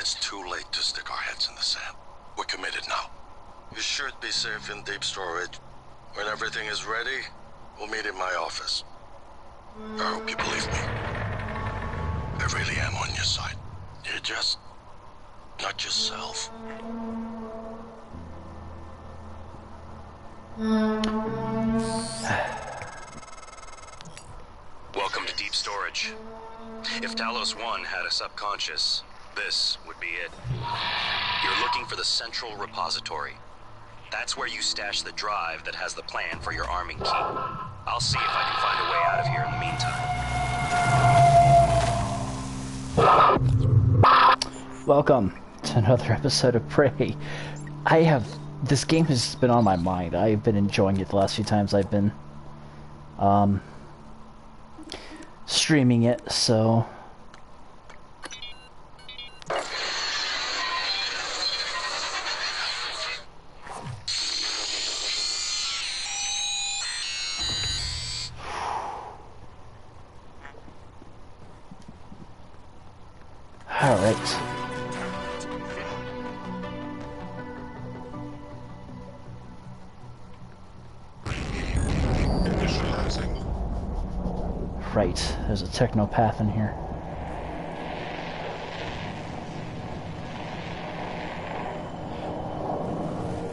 It's too late to stick our heads in the sand. We're committed now. You should be safe in deep storage. When everything is ready, we'll meet in my office. I hope you believe me. I really am on your side. You're just not yourself. Welcome to deep storage. If Talos 1 had a subconscious, this would be it. You're looking for the central repository. That's where you stash the drive that has the plan for your arming key. I'll see if I can find a way out of here in the meantime. Welcome to another episode of Prey. This game has been on my mind. I've been enjoying it the last few times I've been streaming it, so alright. Right, there's a technopath in here.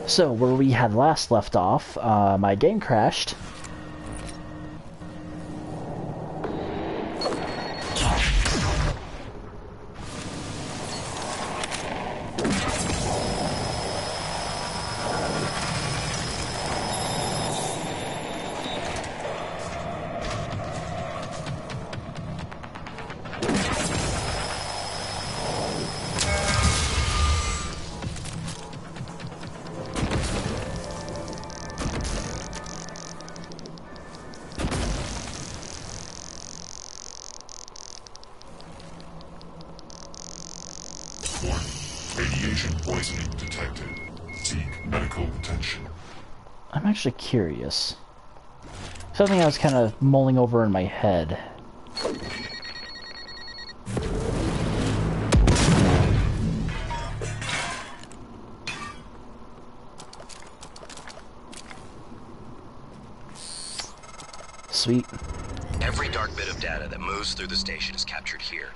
So, where we had last left off, my game crashed. Radiation poisoning detected. Seek medical attention. I'm actually curious. Something I was kind of mulling over in my head. Sweet. Every dark bit of data that moves through the station is captured here.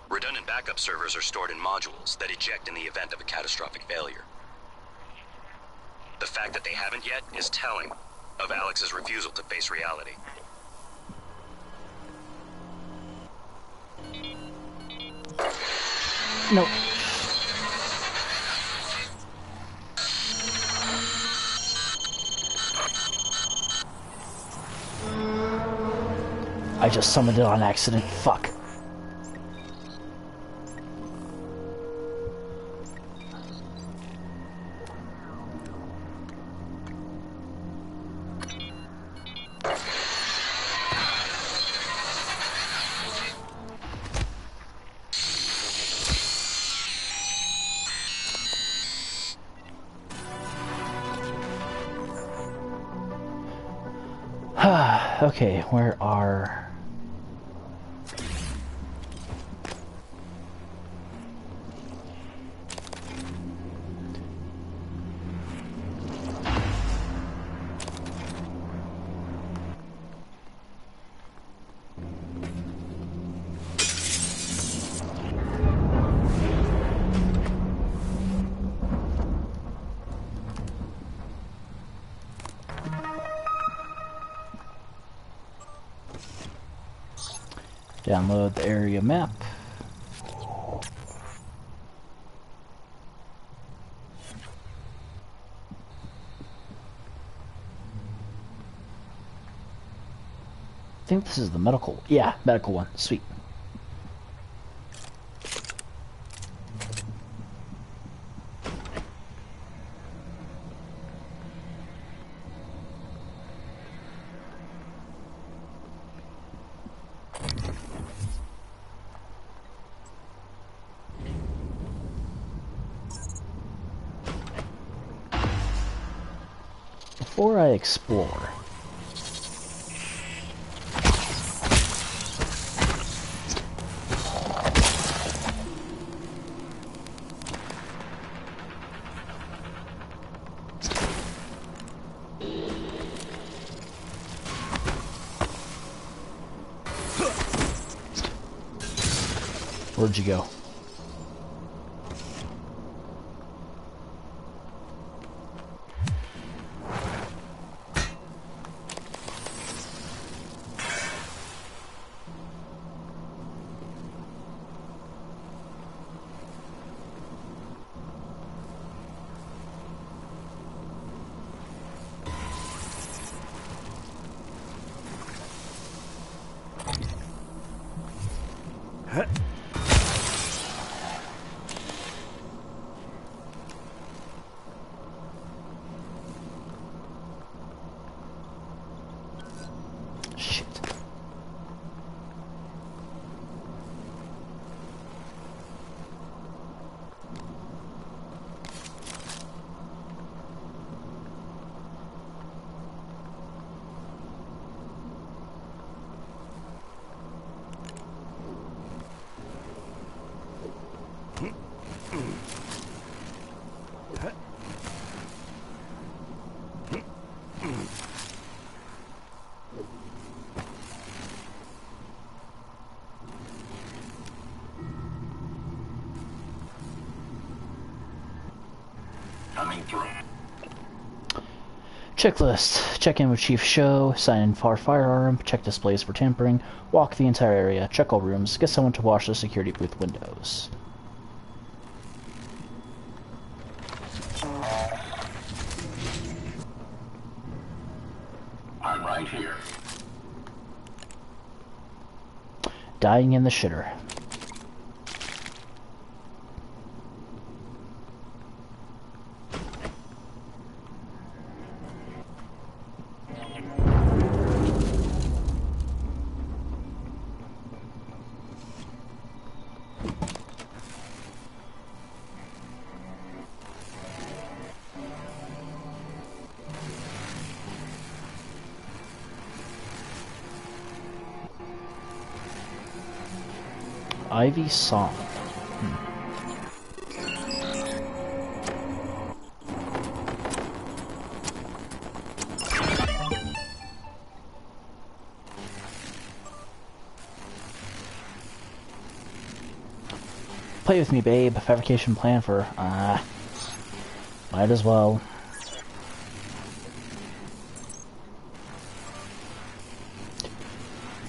Redundant backup servers are stored in modules that eject in the event of a catastrophic failure. The fact that they haven't yet is telling of Alex's refusal to face reality. No. I just summoned it on accident. Fuck. Okay, where are... Download the area map. I think this is the medical. Yeah, medical one. Sweet. Before I explore, Where'd you go? Shit. Coming through. Checklist. Check in with Chief Show, sign in for firearm, check displays for tampering, walk the entire area, check all rooms, get someone to wash the security booth windows. I'm right here. Dying in the shitter. Ivy Song. Play with me, babe. Fabrication plan for... might as well.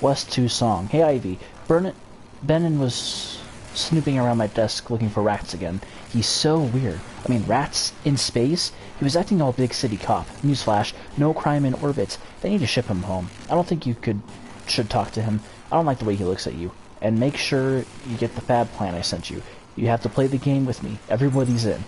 West 2 Song. Hey, Ivy. Benin was snooping around my desk looking for rats again. He's so weird. I mean, rats in space? He was acting all big city cop. Newsflash, no crime in orbit. They need to ship him home. I don't think you should talk to him. I don't like the way he looks at you. And make sure you get the fab plan I sent you. You have to play the game with me. Everybody's in.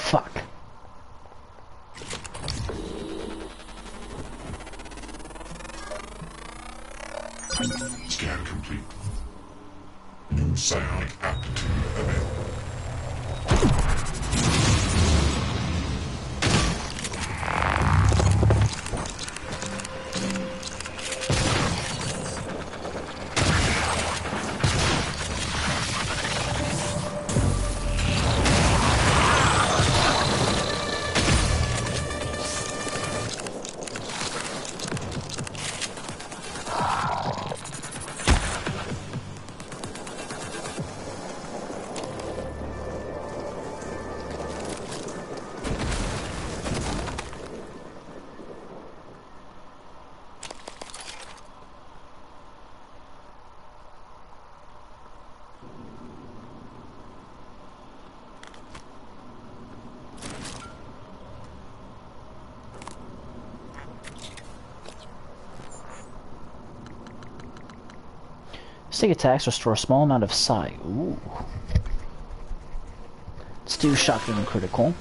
Fuck. Scan complete. New psionic aptitude available. Stick attacks restore a small amount of psi. Ooh. Let's do shotgun and critical.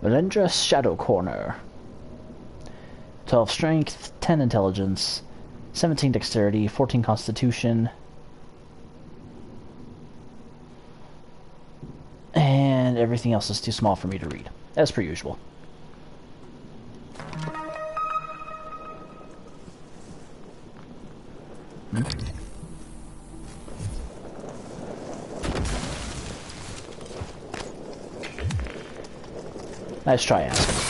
Melindra Shadow Corner. 12 strength, 10 intelligence, 17 dexterity, 14 constitution, and everything else is too small for me to read, as per usual. Nice try, Ask.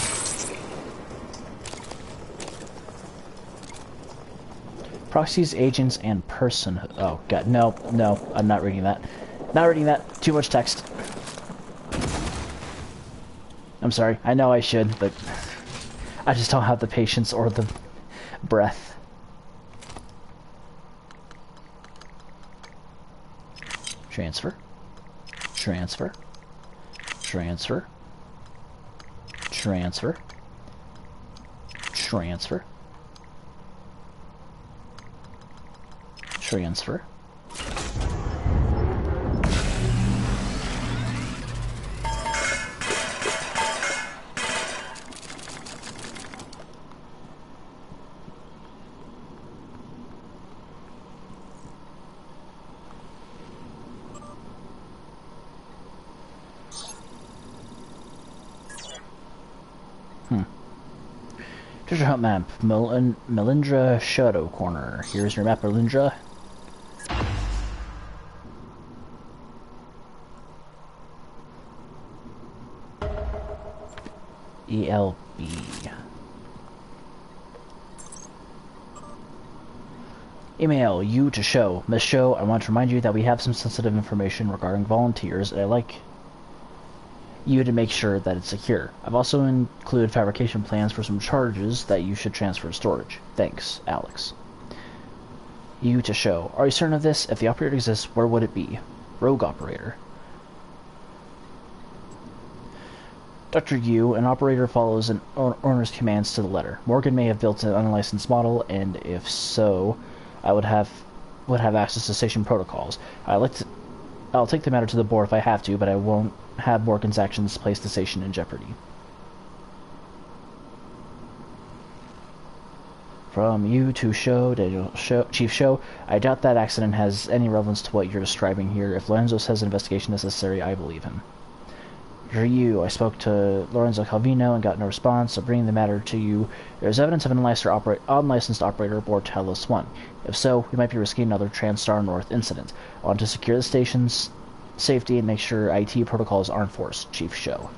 Proxies, agents, and personhood. Oh, God. No, no. I'm not reading that. Not reading that. Too much text. I'm sorry. I know I should, but I just don't have the patience or the breath. Transfer. Transfer. Transfer. Transfer. Transfer. Transfer. Treasure hunt map, Melindra Shadow Corner. Here's your map, Melindra. ELB. Email you to show. Miss Show, I want to remind you that we have some sensitive information regarding volunteers, and I'd like you to make sure that it's secure. I've also included fabrication plans for some charges that you should transfer to storage. Thanks, Alex. You to show. Are you certain of this? If the operator exists, where would it be? Rogue operator. Dr. Yu, an operator follows an owner's commands to the letter. Morgan may have built an unlicensed model, and if so, I would have access to station protocols. I'll take the matter to the board if I have to, but I won't have Morgan's actions place the station in jeopardy. From you to Chief Show, I doubt that accident has any relevance to what you're describing here. If Lorenzo says an investigation is necessary, I believe him. You, I spoke to Lorenzo Calvino and got no response, so bringing the matter to you. There's evidence of an unlicensed operator aboard Talos 1. If so, we might be risking another TranStar North incident. I want to secure the station's safety and make sure IT protocols are enforced. Chief Show.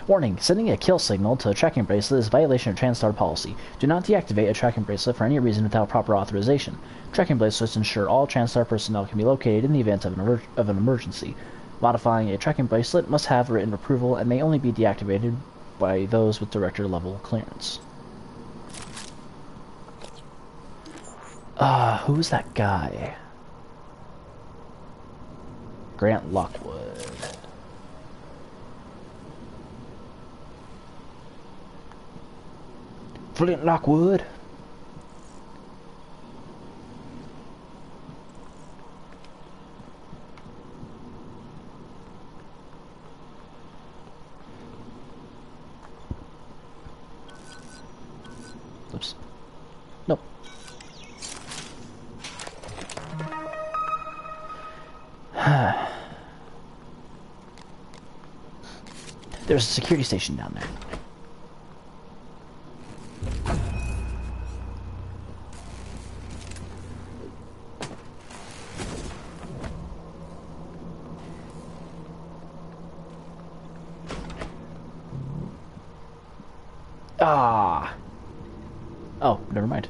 Warning, sending a kill signal to a tracking bracelet is a violation of TranStar policy. Do not deactivate a tracking bracelet for any reason without proper authorization. Tracking bracelets ensure all TranStar personnel can be located in the event of an emergency. Modifying a tracking bracelet must have written approval and may only be deactivated by those with director-level clearance. Who's that guy? Grant Lockwood. Flint Lockwood. Oops. Nope. There's a security station down there. Oh, never mind.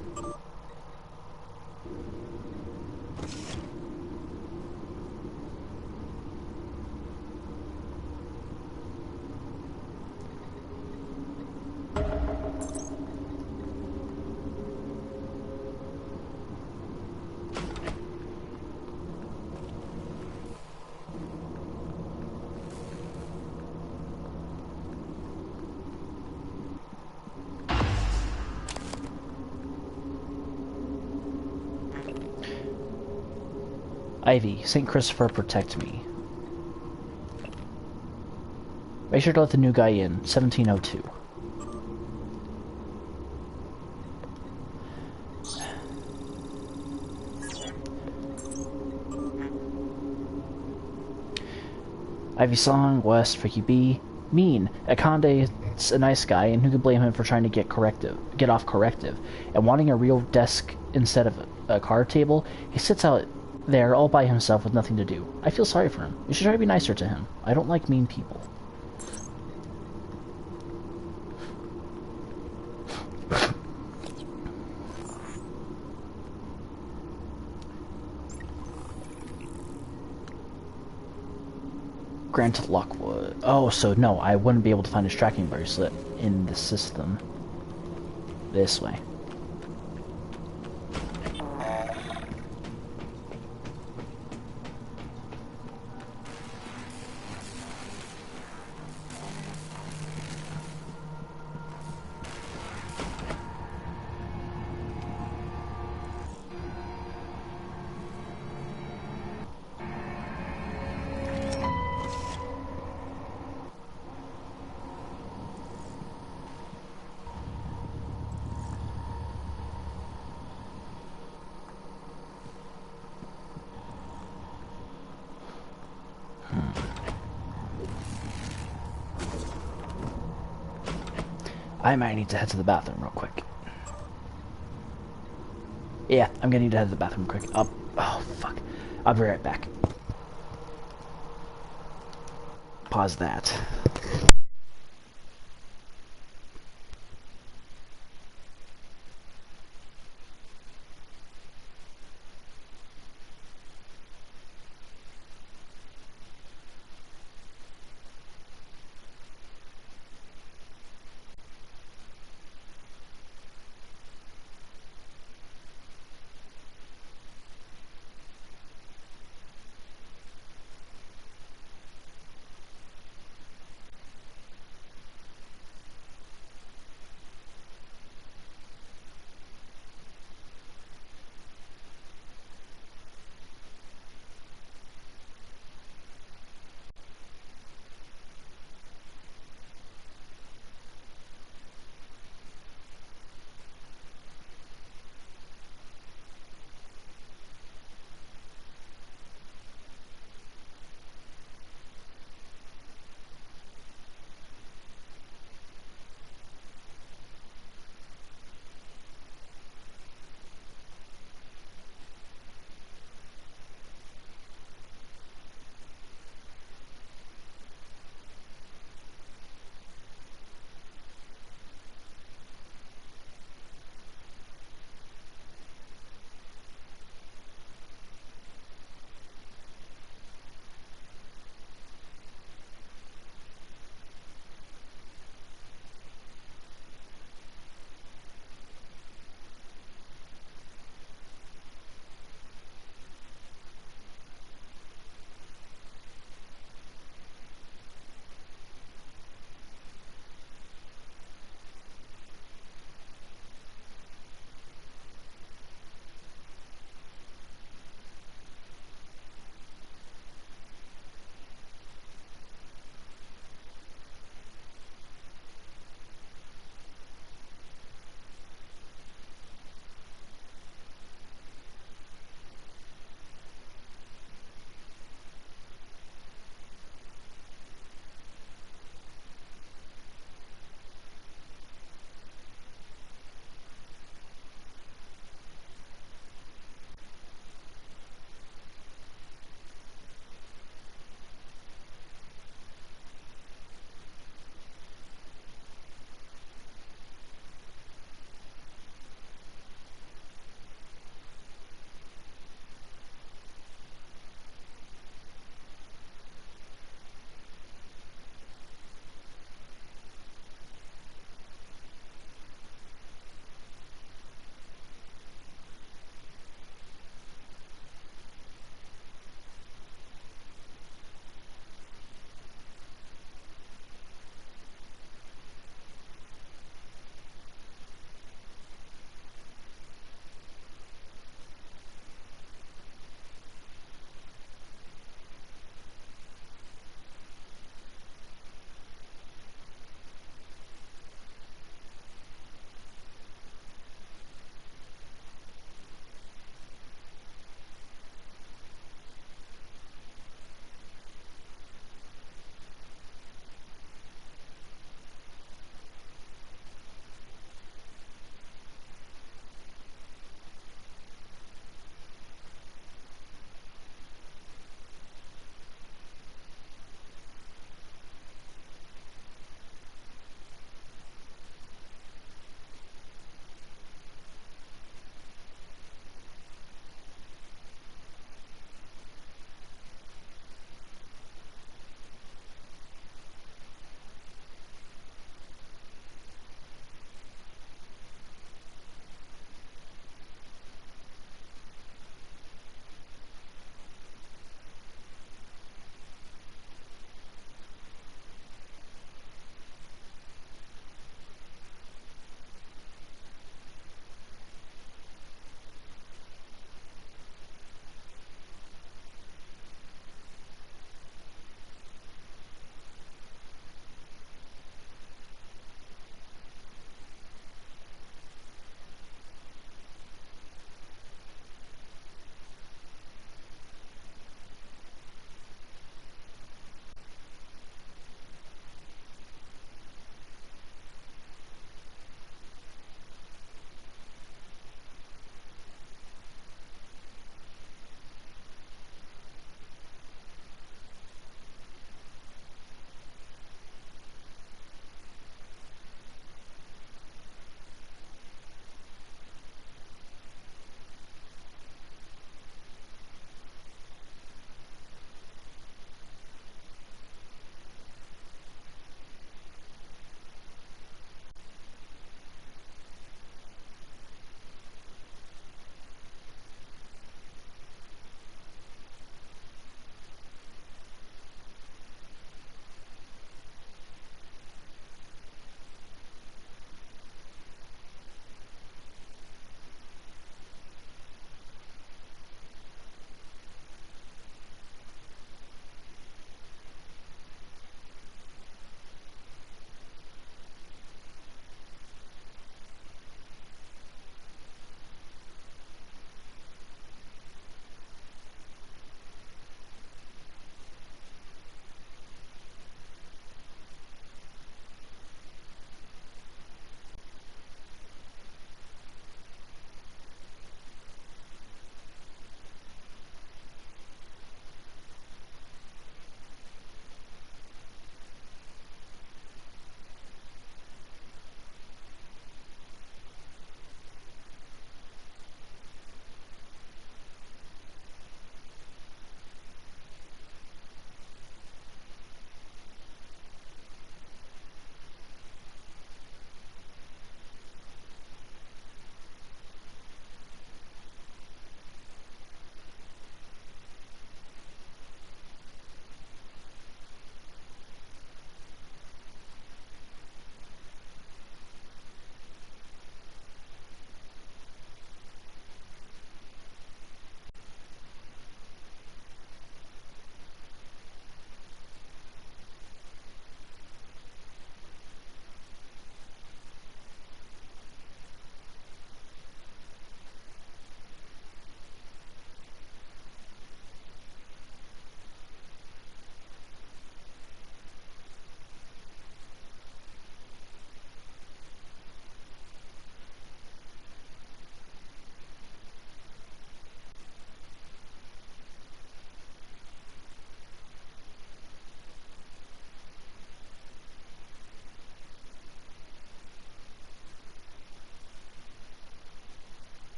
Ivy, St. Christopher, protect me. Make sure to let the new guy in. 1702. Ivy Song, West, Freaky B. Mean. Akonde's a nice guy, and who could blame him for trying to get off corrective, and wanting a real desk instead of a card table? He sits out there all by himself with nothing to do. I feel sorry for him. You should try to be nicer to him. I don't like mean people. Grant Lockwood. Oh, so no, I wouldn't be able to find his tracking bracelet in the system. This way. I might need to head to the bathroom real quick. Yeah, I'm gonna need to head to the bathroom quick. Oh, fuck. I'll be right back. Pause that.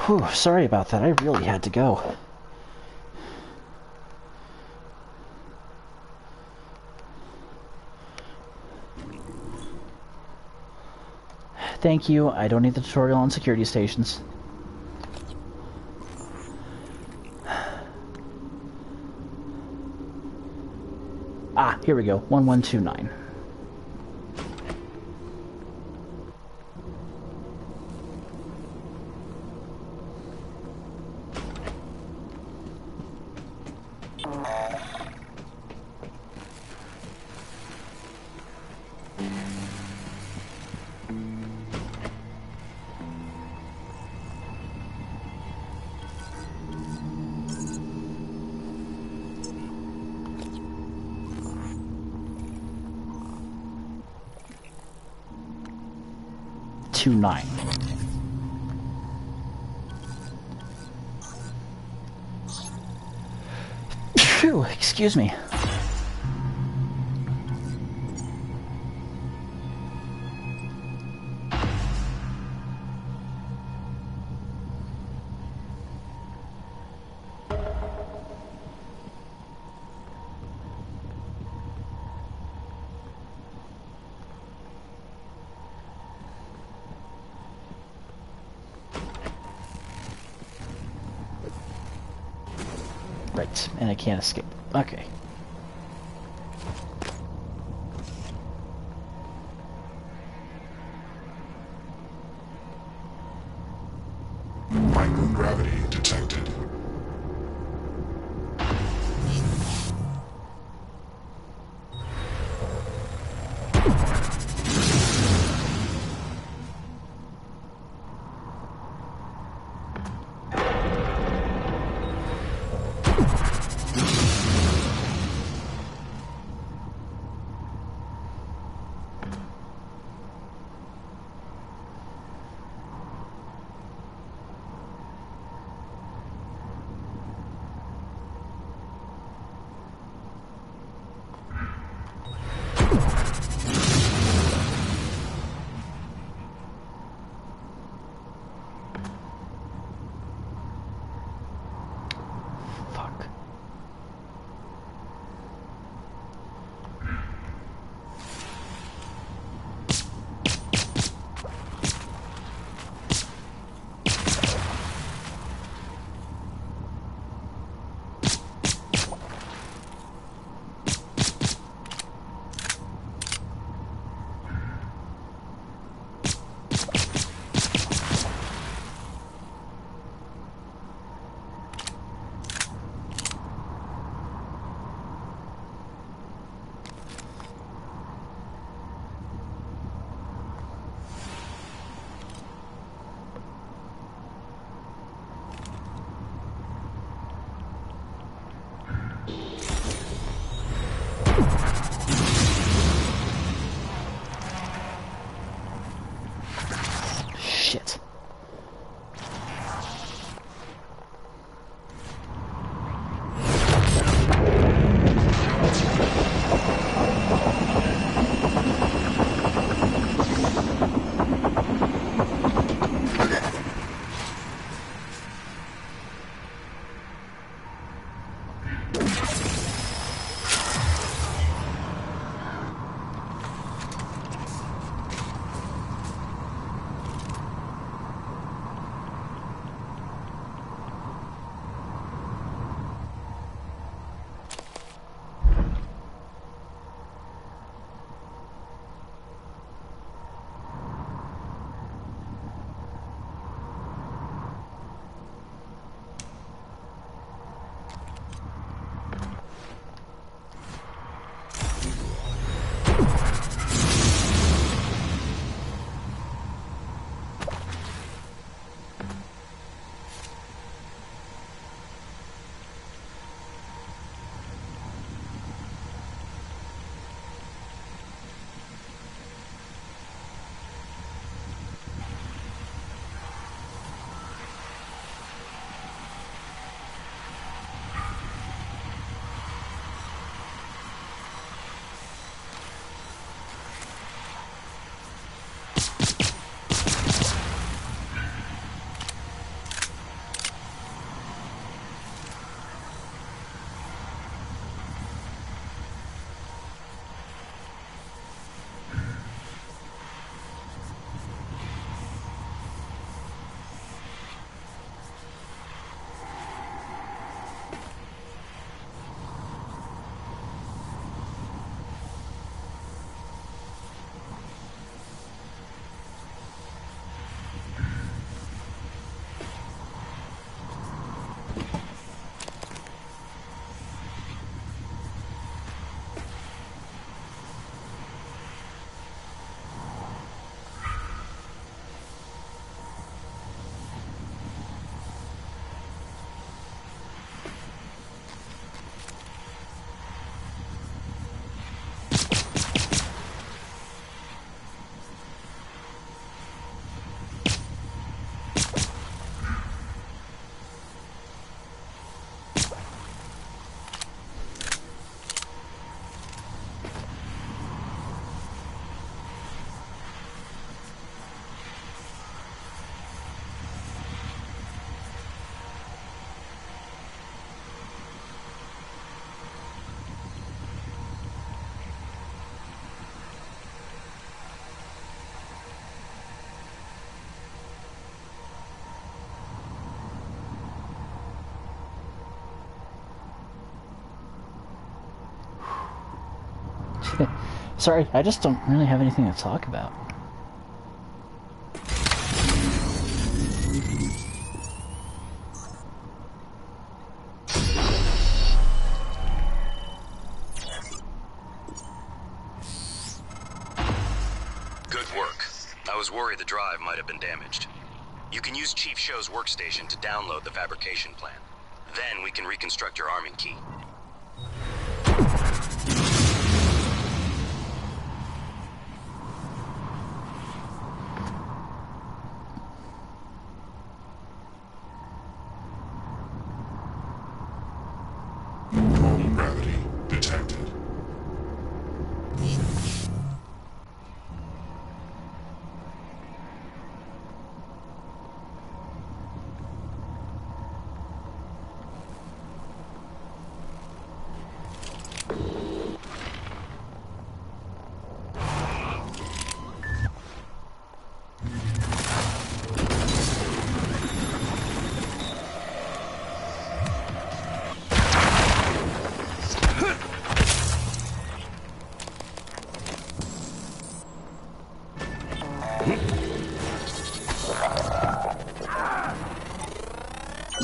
Whew, sorry about that. I really had to go. Thank you. I don't need the tutorial on security stations. Ah, here we go. 1129. Nine. Phew, excuse me. Right, and I can't escape. Okay. Microgravity detected. Sorry, I just don't really have anything to talk about. Good work. I was worried the drive might have been damaged. You can use Chief Show's workstation to download the fabrication plan. Then we can reconstruct your arming key. Normal gravity detected.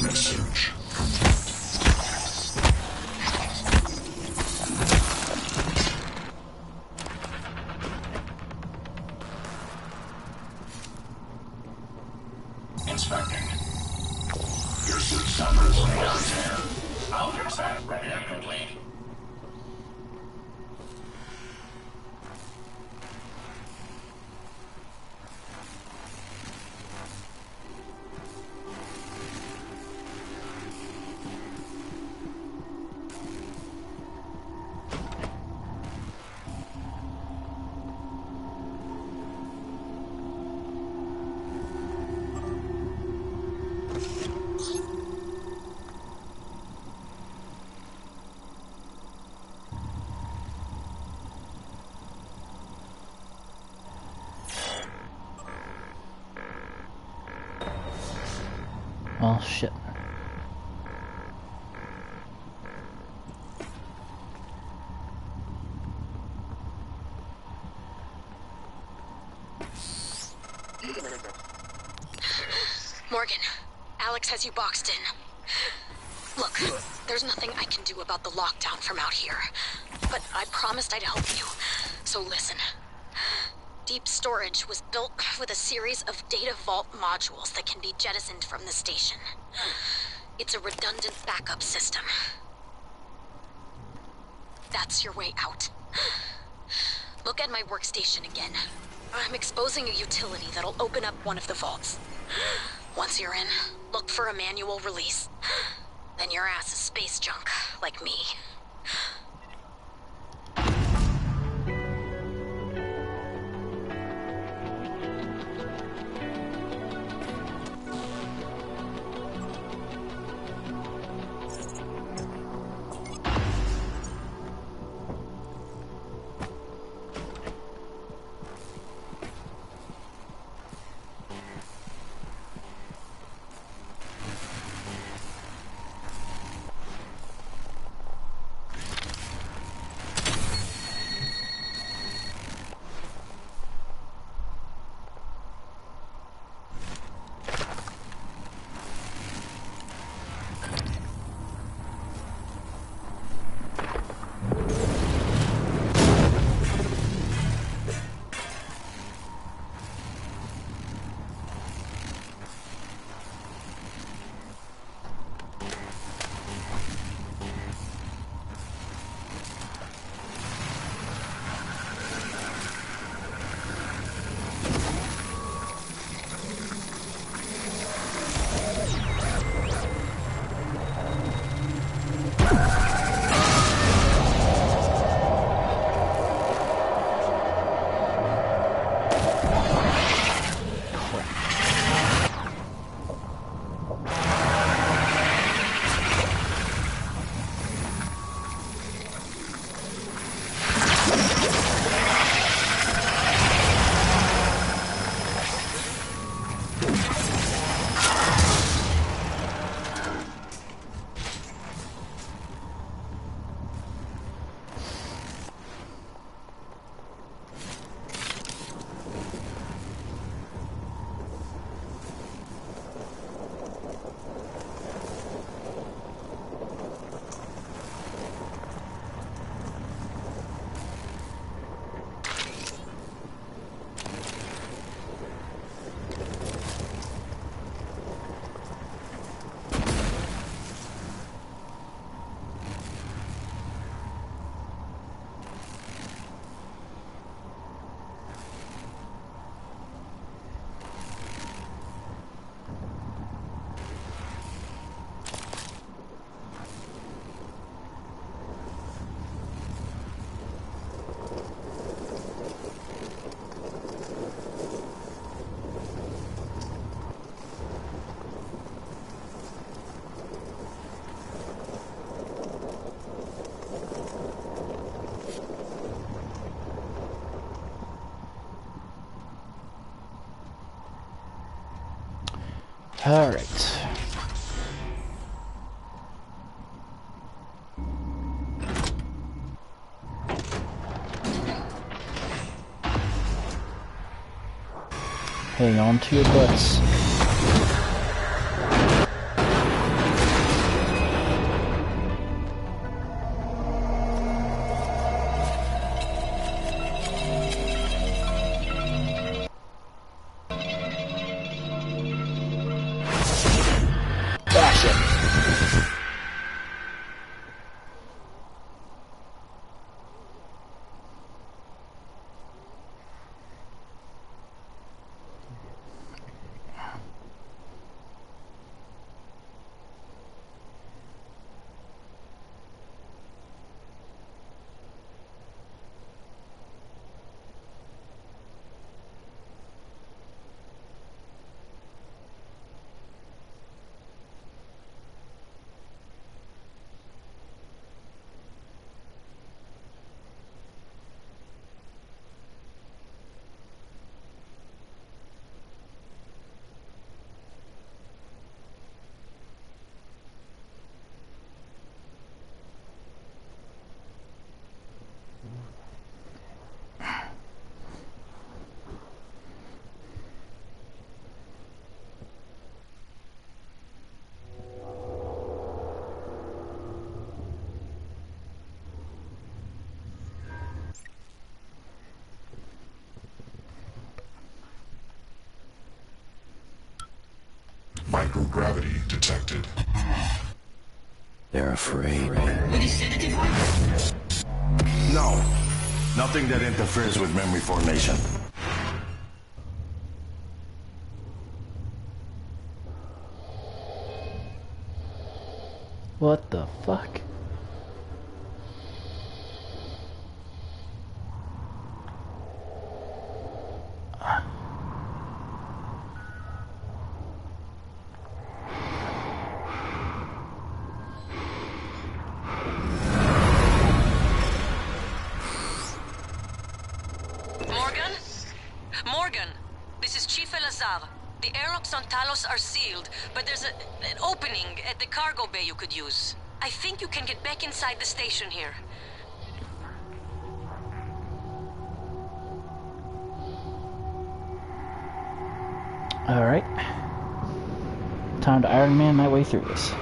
Research Inspecting. Your suit suffers wear and tear. I'll fix that rapidly. Oh, shit. Morgan, Alex has you boxed in. Look, there's nothing I can do about the lockdown from out here. But I promised I'd help you. So listen. Deep storage was built with a series of data vault modules that can be jettisoned from the station. It's a redundant backup system. That's your way out. Look at my workstation again. I'm exposing a utility that'll open up one of the vaults. Once you're in, look for a manual release. Then your ass is space junk, like me. Alright. Hang on to your butts. Dash it. Microgravity detected. They're afraid. No. Nothing that interferes with memory formation. What the fuck? Morgan, this is Chief Elazar. The airlocks on Talos are sealed, but there's an opening at the cargo bay you could use. I think you can get back inside the station here. Alright. Time to Iron Man my way through this.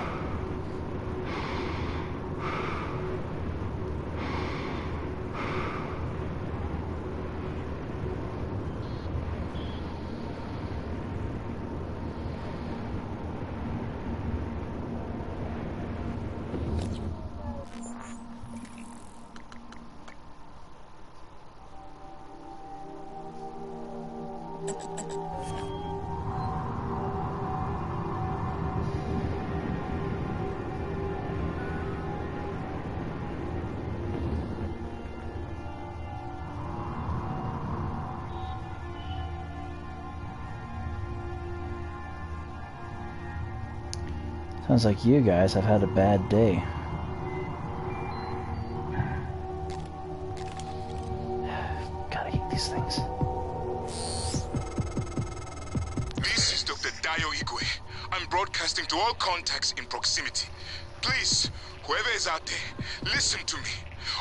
Sounds like you guys have had a bad day. God, I hate these things. This is Dr. Dayo Igwe. I'm broadcasting to all contacts in proximity. Please, whoever is out there, listen to me.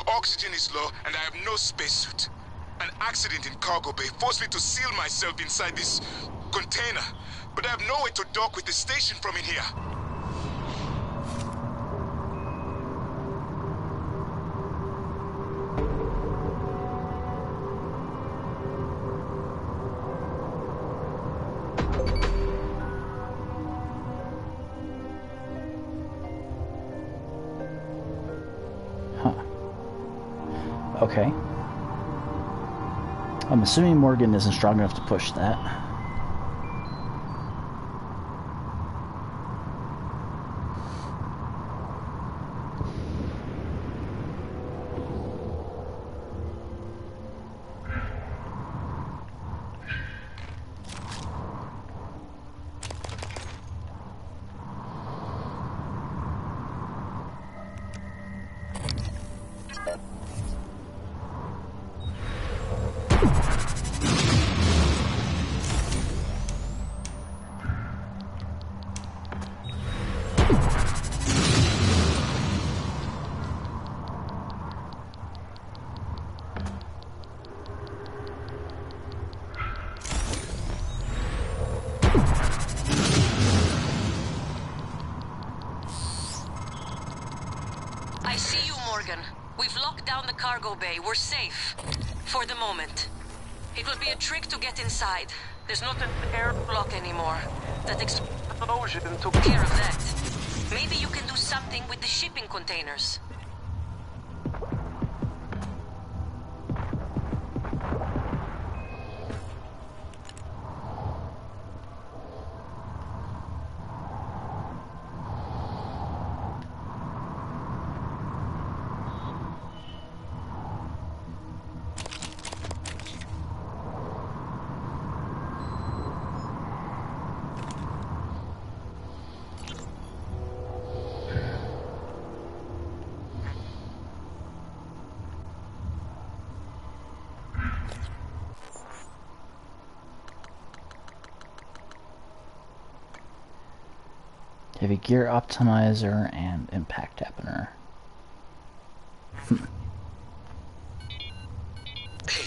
Oxygen is low and I have no spacesuit. An accident in cargo bay forced me to seal myself inside this container, but I have no way to dock with the station from in here. Okay. I'm assuming Morgan isn't strong enough to push that. I see you, Morgan. We've locked down the cargo bay. We're safe. For the moment. It will be a trick to get inside. There's not an air block anymore. That explosion took care of that. Maybe you can do something with the shipping containers. Heavy gear optimizer and impact dampener. Hey,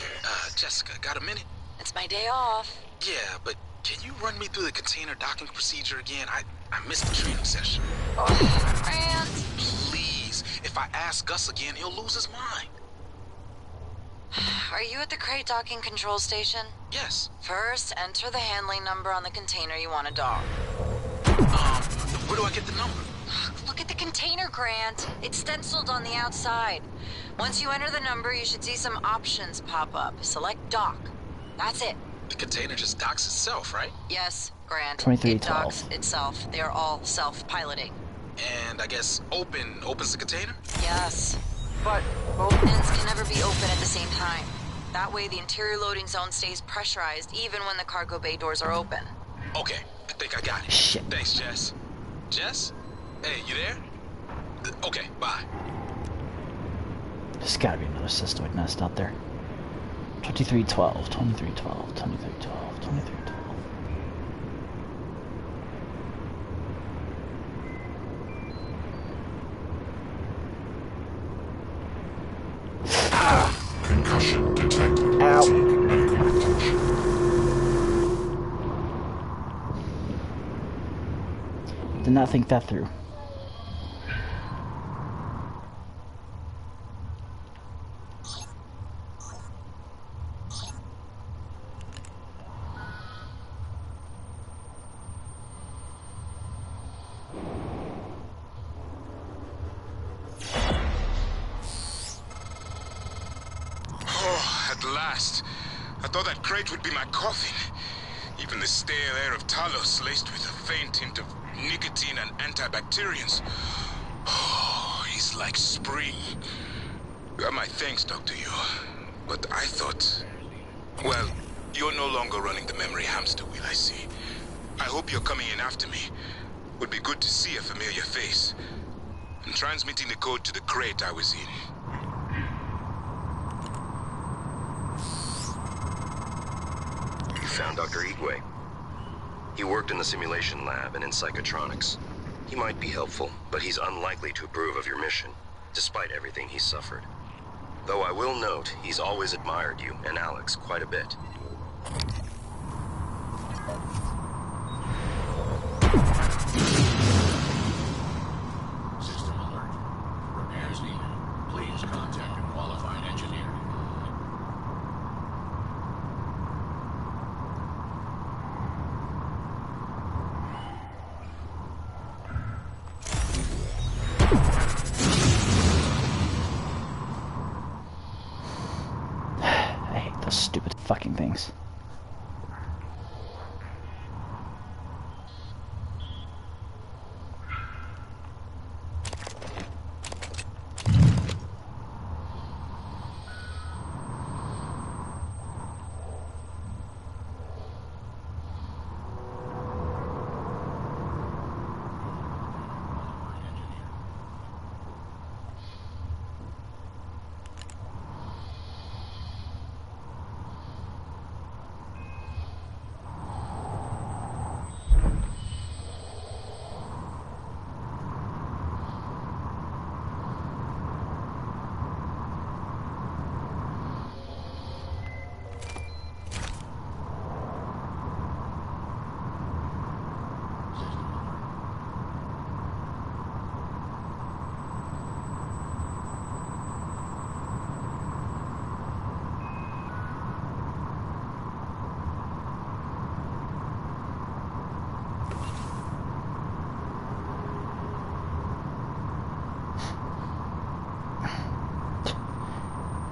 Jessica, got a minute? It's my day off. Yeah, but can you run me through the container docking procedure again? I missed the training session. Oh, Grant. Please, if I ask Gus again, he'll lose his mind. Are you at the crate docking control station? Yes. First, enter the handling number on the container you want to dock. Where do I get the number? Look at the container, Grant. It's stenciled on the outside. Once you enter the number, you should see some options pop up. Select dock. That's it. The container just docks itself, right? Yes, Grant. 2312. It docks itself. They are all self-piloting. And I guess opens the container? Yes. But both ends can never be open at the same time. That way the interior loading zone stays pressurized even when the cargo bay doors are open. Okay, I think I got it. Shit. Thanks, Jess. Jess? Hey, you there? Okay, bye. There's gotta be another cystoid nest out there. 2312, 2312, 2312, 2312. Concussion detected. Ow. Seek medical attention. Did not think that through. Oh, at last. I thought that crate would be my coffin. Even the stale air of Talos laced with a faint hint of nicotine and antibacterians. Oh, it's like spring. My thanks, Dr. Yu. But I thought... Well, you're no longer running the memory hamster wheel, I see. I hope you're coming in after me. Would be good to see a familiar face. I'm transmitting the code to the crate I was in. You found Dr. Igwe. He worked in the simulation lab and in psychotronics. He might be helpful, but he's unlikely to approve of your mission, despite everything he's suffered. Though I will note, he's always admired you and Alex quite a bit. System alert. Repairs needed. Please contact a qualified engineer. I hate those stupid fucking things.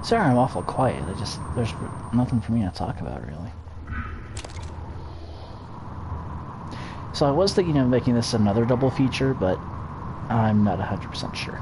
Sorry, I'm awful quiet. There's nothing for me to talk about, really. So I was thinking of making this another double feature, but I'm not 100% sure.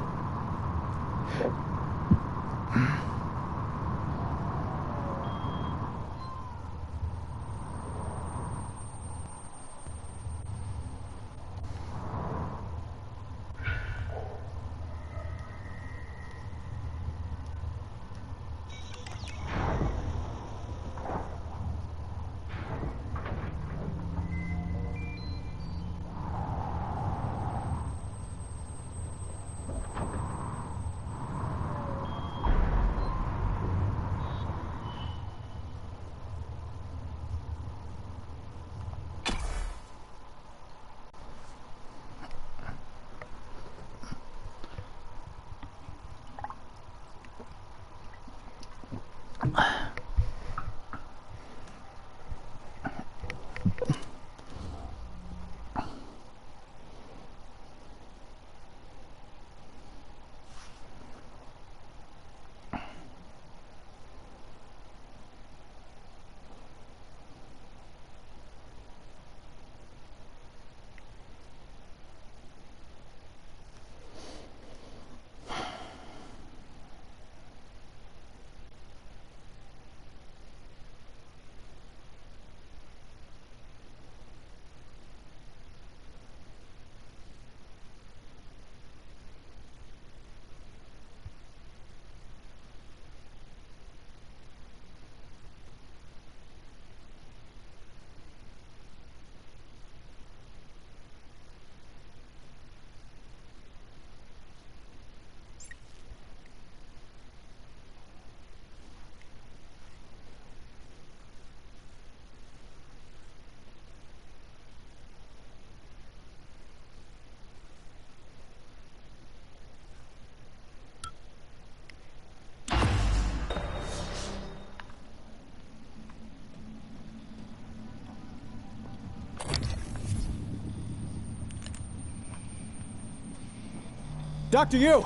Dr. Yu!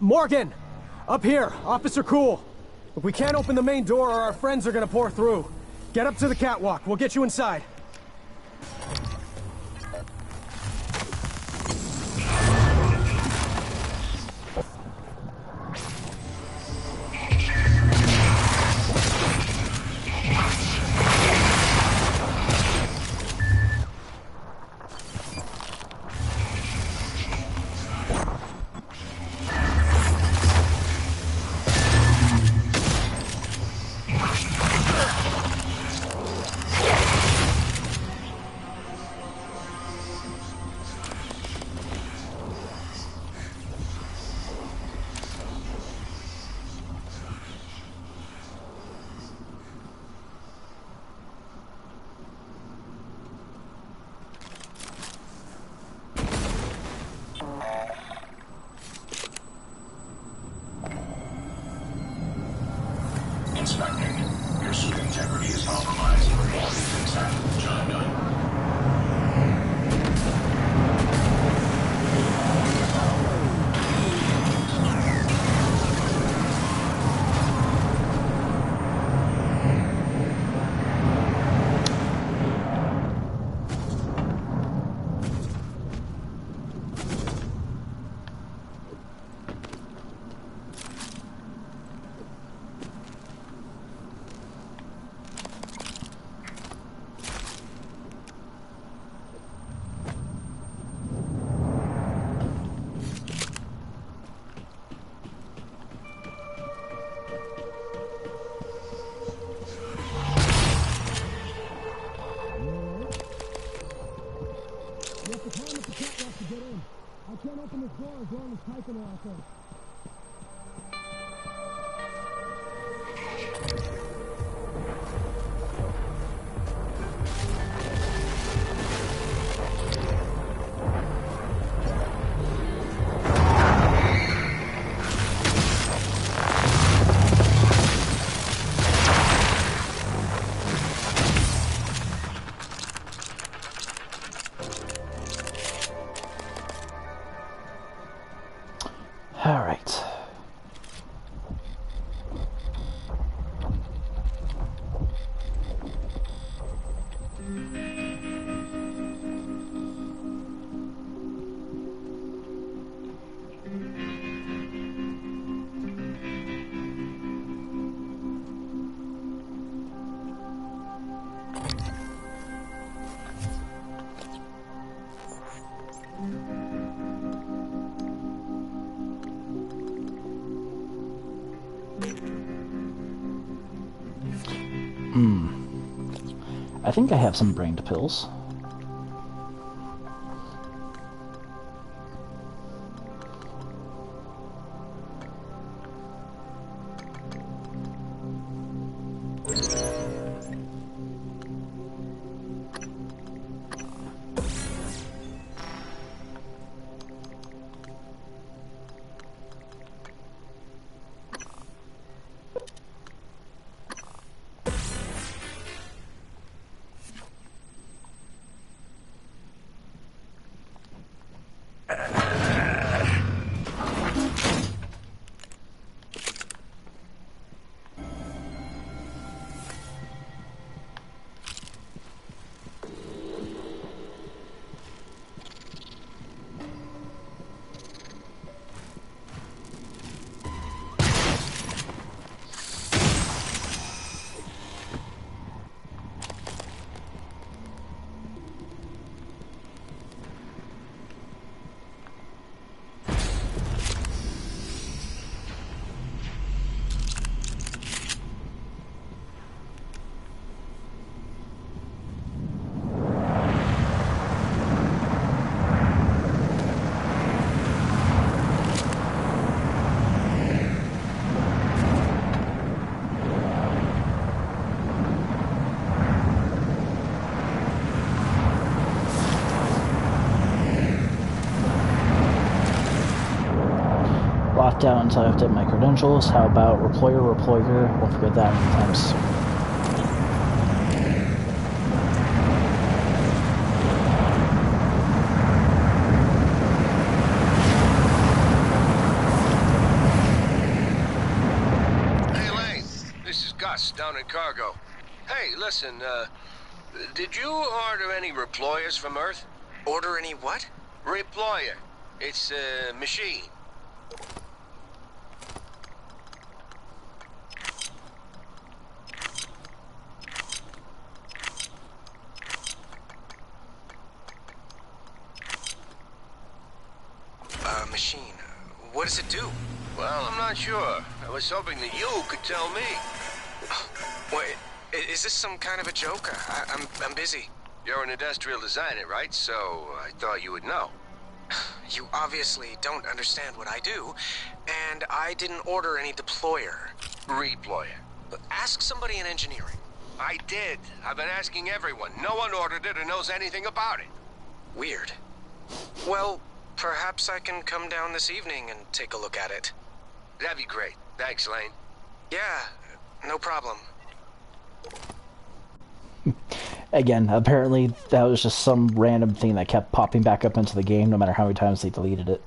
Morgan! Up here, Officer Cool. If we can't open the main door or our friends are gonna pour through. Get up to the catwalk, we'll get you inside. Inspecting. Your suit integrity is compromised. Fix that. Job done. All I think I have some brain pills. Locked out until I update my credentials. How about reployer? Won't forget that many times. Hey, Lane. This is Gus, down in cargo. Hey, listen, did you order any reployers from Earth? Order any what? Reployer. It's a machine. Machine. What does it do? Well, I'm not sure. I was hoping that you could tell me. Wait, is this some kind of a joke? I'm busy. You're an industrial designer, right? So I thought you would know. You obviously don't understand what I do, and I didn't order any deployer. Reployer. But ask somebody in engineering. I did. I've been asking everyone. No one ordered it or knows anything about it. Weird. Well, perhaps I can come down this evening and take a look at it. That'd be great. Thanks, Lane. Yeah, no problem. Again, apparently that was just some random thing that kept popping back up into the game no matter how many times they deleted it.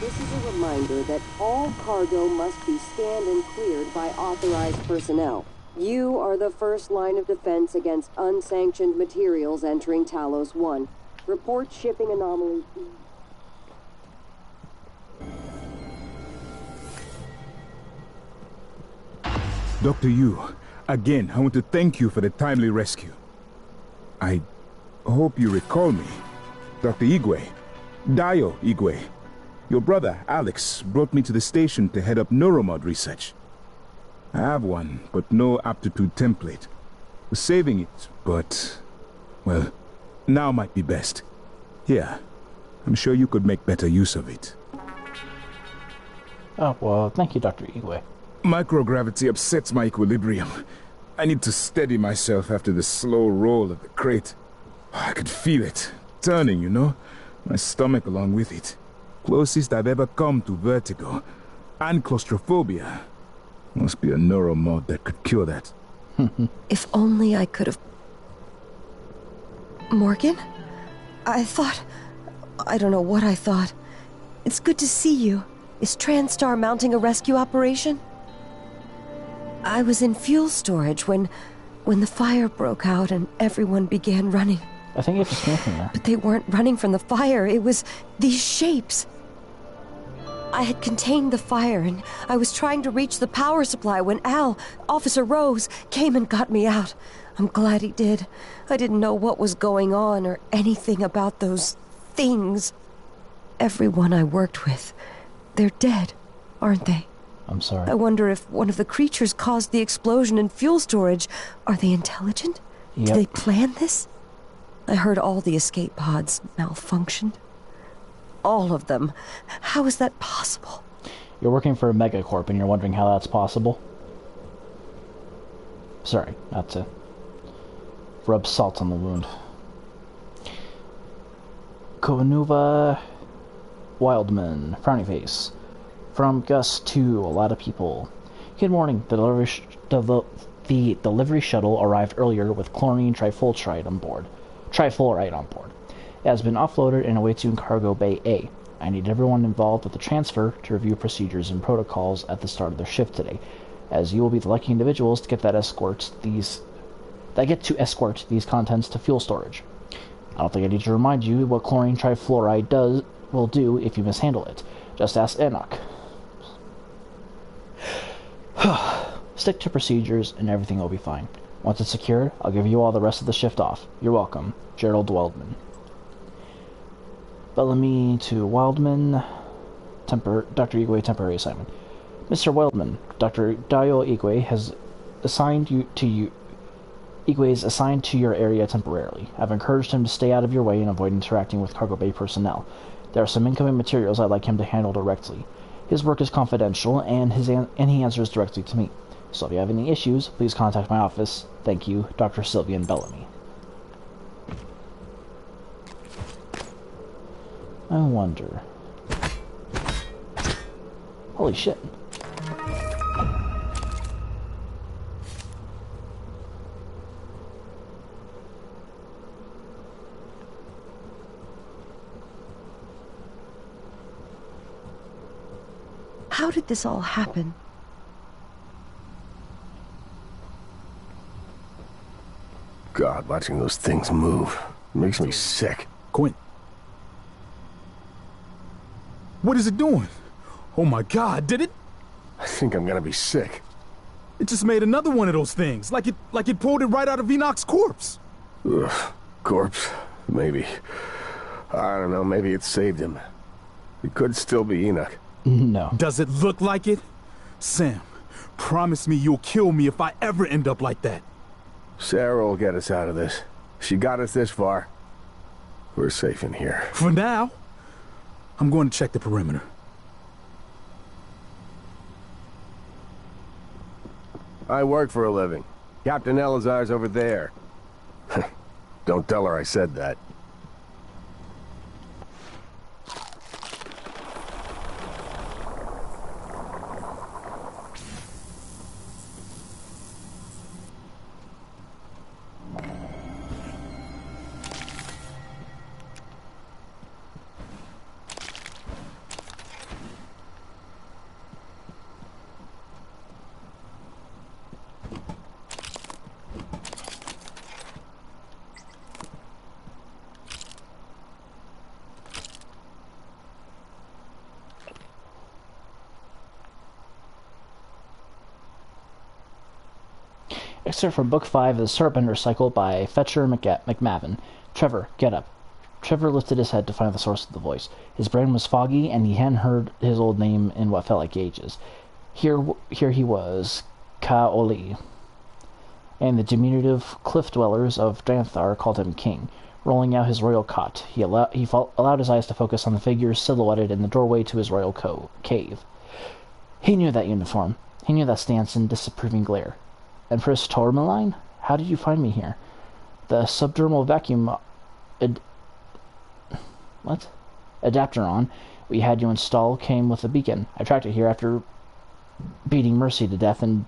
This is a reminder that all cargo must be scanned and cleared by authorized personnel. You are the first line of defense against unsanctioned materials entering Talos 1. Report shipping anomalies. Dr. Yu, again, I want to thank you for the timely rescue. I hope you recall me. Dr. Igwe. Dio Igwe. Your brother, Alex, brought me to the station to head up neuromod research. I have one, but no aptitude template. Was saving it, but... well, now might be best. Yeah, I'm sure you could make better use of it. Oh, well, thank you, Dr. Igwe. Microgravity upsets my equilibrium. I need to steady myself after the slow roll of the crate. I could feel it, turning, you know? My stomach along with it. Closest I've ever come to vertigo. And claustrophobia. Must be a neuromod that could cure that. If only I could have... Morgan? I don't know what I thought. It's good to see you. Is TranStar mounting a rescue operation? I was in fuel storage when the fire broke out and everyone began running. I think it just came from there. But they weren't running from the fire. It was these shapes. I had contained the fire and I was trying to reach the power supply when Officer Rose, came and got me out. I'm glad he did. I didn't know what was going on or anything about those things. Everyone I worked with, they're dead, aren't they? I'm sorry. I wonder if one of the creatures caused the explosion in fuel storage. Are they intelligent? Yep. Did they plan this? I heard all the escape pods malfunctioned. All of them. How is that possible? You're working for a megacorp and you're wondering how that's possible? Sorry, not to rub salt on the wound. Konuva Wildman, frowny face. From Gus to a lot of people. Good morning. The delivery shuttle arrived earlier with chlorine trifluoride on board. It has been offloaded and awaits you in Cargo Bay A. I need everyone involved with the transfer to review procedures and protocols at the start of their shift today, as you will be the lucky individuals to get to escort these contents to fuel storage. I don't think I need to remind you what chlorine trifluoride will do if you mishandle it. Just ask Enoch. Stick to procedures and everything will be fine. Once it's secured, I'll give you all the rest of the shift off. You're welcome. Gerald Wildman. Bellamy to Wildman. Dr. Igwe, temporary assignment. Mr. Wildman, Dr. Dio Igwe is assigned to your area temporarily. I've encouraged him to stay out of your way and avoid interacting with Cargo Bay personnel. There are some incoming materials I'd like him to handle directly. His work is confidential, and he answers directly to me. So if you have any issues, please contact my office. Thank you, Dr. Sylvian Bellamy. I wonder... Holy shit. How did this all happen? God, watching those things move makes me sick. Quinn. What is it doing? Oh my God, did it? I think I'm gonna be sick. It just made another one of those things, like it pulled it right out of Enoch's corpse. Ugh, corpse? Maybe. I don't know, maybe it saved him. It could still be Enoch. No. Does it look like it? Sam, promise me you'll kill me if I ever end up like that. Sarah will get us out of this. She got us this far. We're safe in here. For now, I'm going to check the perimeter. I work for a living. Captain Elazar's over there. Don't tell her I said that. Excerpt from Book 5 of The Serpent Cycle by Fetcher McMavin. Trevor, get up. Trevor lifted his head to find the source of the voice. His brain was foggy, and he hadn't heard his old name in what felt like ages. Here he was, Ka-Oli. And the diminutive cliff dwellers of Dranthar called him King. rolling out his royal cot. He allowed his eyes to focus on the figures silhouetted in the doorway to his royal cave. He knew that uniform. He knew that stance and disapproving glare. Empress Tourmaline? How did you find me here? The subdermal vacuum... Adapteron we had you install came with a beacon. I tracked it here after beating Mercy to death and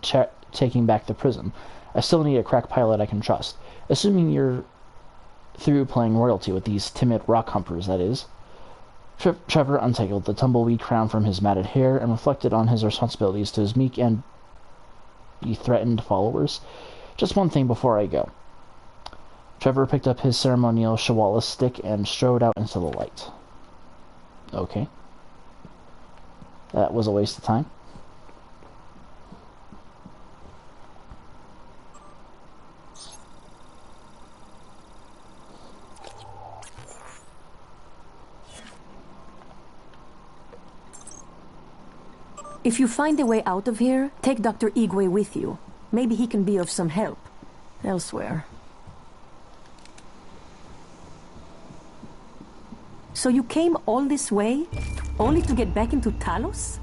taking back the prism. I still need a crack pilot I can trust. Assuming you're through playing royalty with these timid rock humpers, that is. Trevor untangled the tumbleweed crown from his matted hair and reflected on his responsibilities to his meek and threatened followers. Just one thing before I go. Trevor picked up his ceremonial Shawala stick and strode out into the light. Okay. That was a waste of time. If you find a way out of here, take Dr. Igwe with you. Maybe he can be of some help elsewhere. So you came all this way, only to get back into Talos?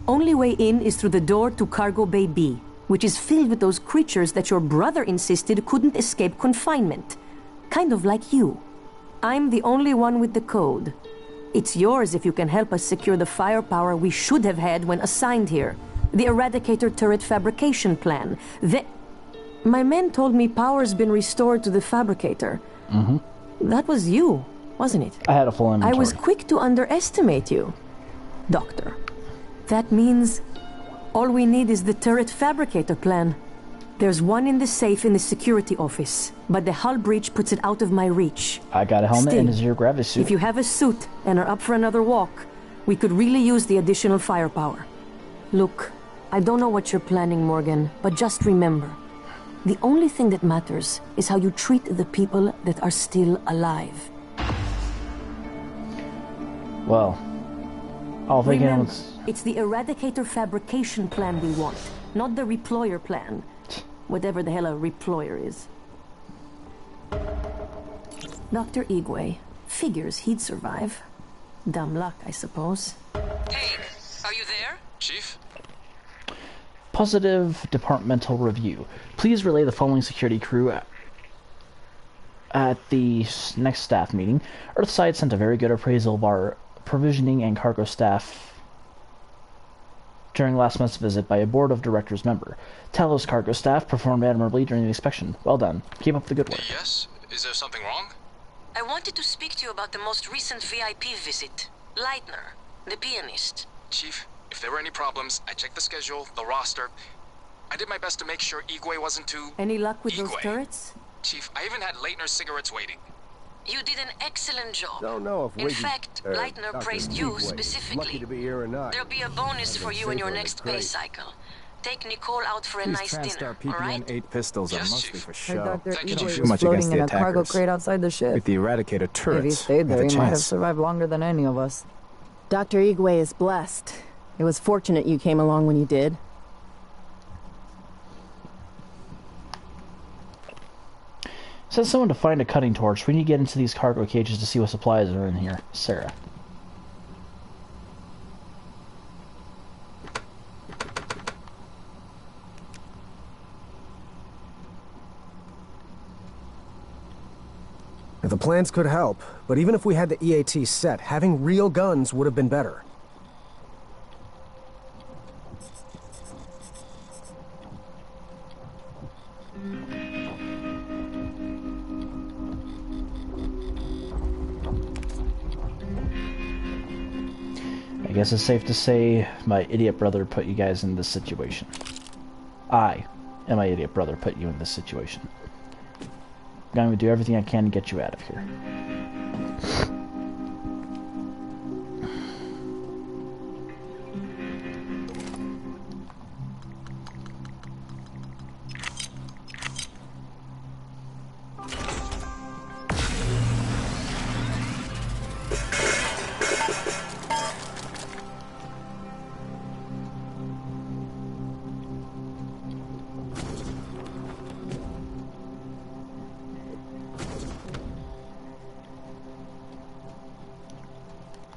Only way in is through the door to Cargo Bay B, which is filled with those creatures that your brother insisted couldn't escape confinement. Kind of like you. I'm the only one with the code. It's yours if you can help us secure the firepower we should have had when assigned here. The Eradicator turret fabrication plan. My men told me power's been restored to the fabricator. Mm-hmm. That was you, wasn't it? I had a full inventory. I was quick to underestimate you, Doctor. That means all we need is the turret fabricator plan. There's one in the safe in the security office, but the hull breach puts it out of my reach. I got a helmet Still, and a zero-gravity suit. If you have a suit and are up for another walk, we could really use the additional firepower. Look, I don't know what you're planning, Morgan, but just remember, the only thing that matters is how you treat the people that are still alive. Well, all they can... Remember, it's the Eradicator fabrication plan we want, not the Reployer plan. Whatever the hell a Reployer is. Dr. Igwe figures he'd survive. Dumb luck, I suppose. Hey, are you there? Chief? Positive departmental review. Please relay the following security crew at the next staff meeting. Earthside sent a very good appraisal of our provisioning and cargo staff during last month's visit by a board of directors member. Talos cargo staff performed admirably during the inspection. Well done. Keep up the good work. Yes? Is there something wrong? I wanted to speak to you about the most recent VIP visit. Leitner, the pianist. Chief, if there were any problems, I checked the schedule, the roster. I did my best to make sure Igwe wasn't too... Any luck with those turrets? Chief, I even had Leitner's cigarettes waiting. You did an excellent job. Don't know if In fact, Leitner Dr. praised you Igwe, specifically. lucky to be here or not. There'll be a bonus for you in your next pay cycle. Take Nicole out for a nice dinner, all right? PPN-8 pistols are mostly for show. Dr. Too Igwe was much against floating the in a cargo attackers. crate outside the ship. With the Eradicator turrets, If he stayed we there, have he a might have chance. survived longer than any of us. Dr. Igwe is blessed. It was fortunate you came along when you did. Send someone to find a cutting torch. We need to get into these cargo cages to see what supplies are in here. Sarah. The plans could help, but even if we had the EAT set, having real guns would have been better. I guess it's safe to say my idiot brother put you guys in this situation. I and my idiot brother put you in this situation. I'm going to do everything I can to get you out of here.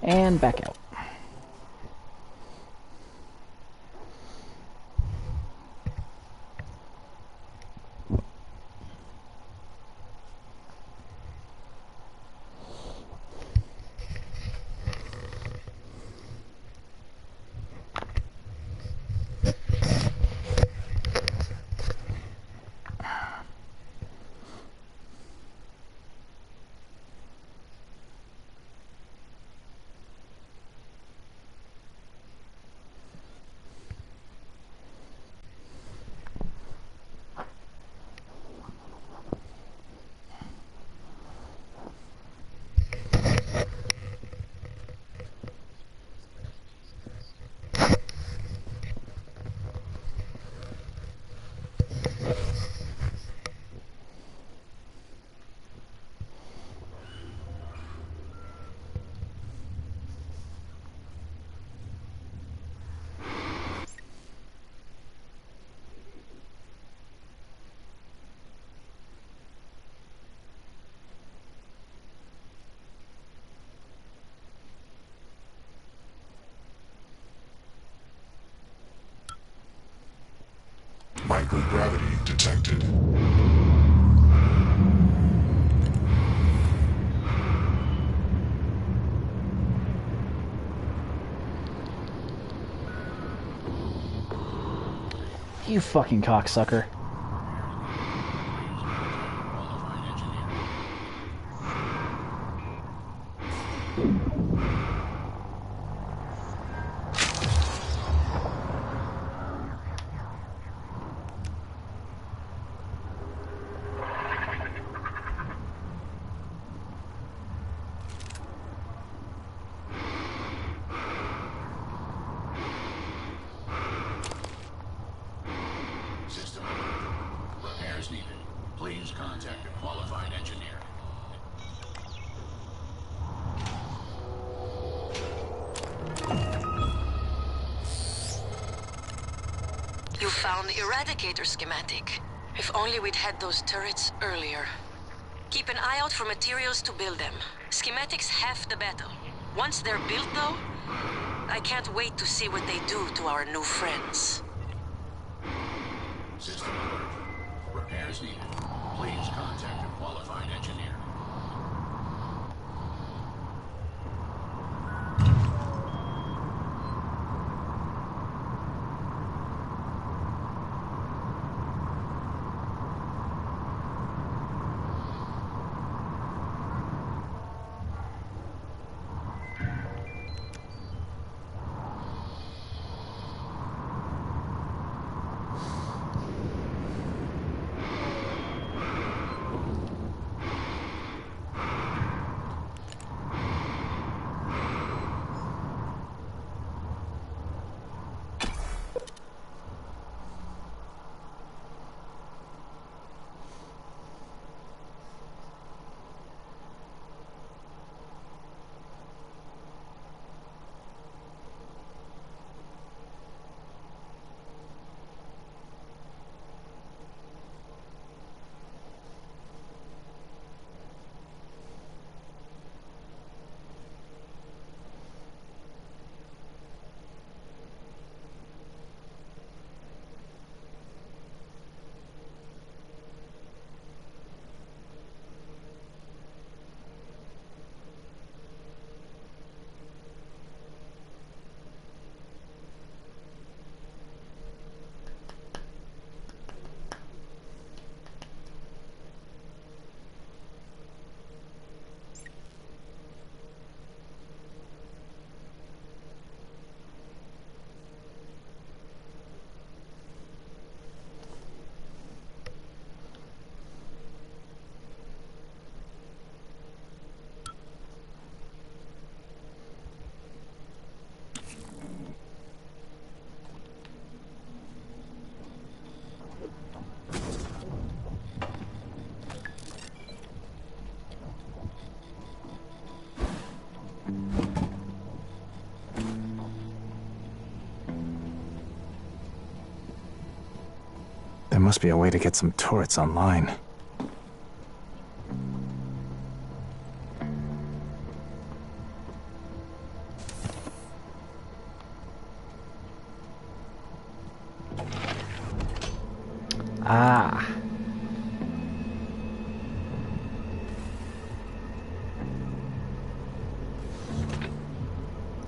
And back out. Microgravity detected. You fucking cocksucker. Please contact a qualified engineer. You found Eradicator schematic. If only we'd had those turrets earlier. Keep an eye out for materials to build them. Schematics half the battle. Once they're built, though, I can't wait to see what they do to our new friends. System alert. Repairs needed. Please contact a qualified engineer. There must be a way to get some turrets online. Ah.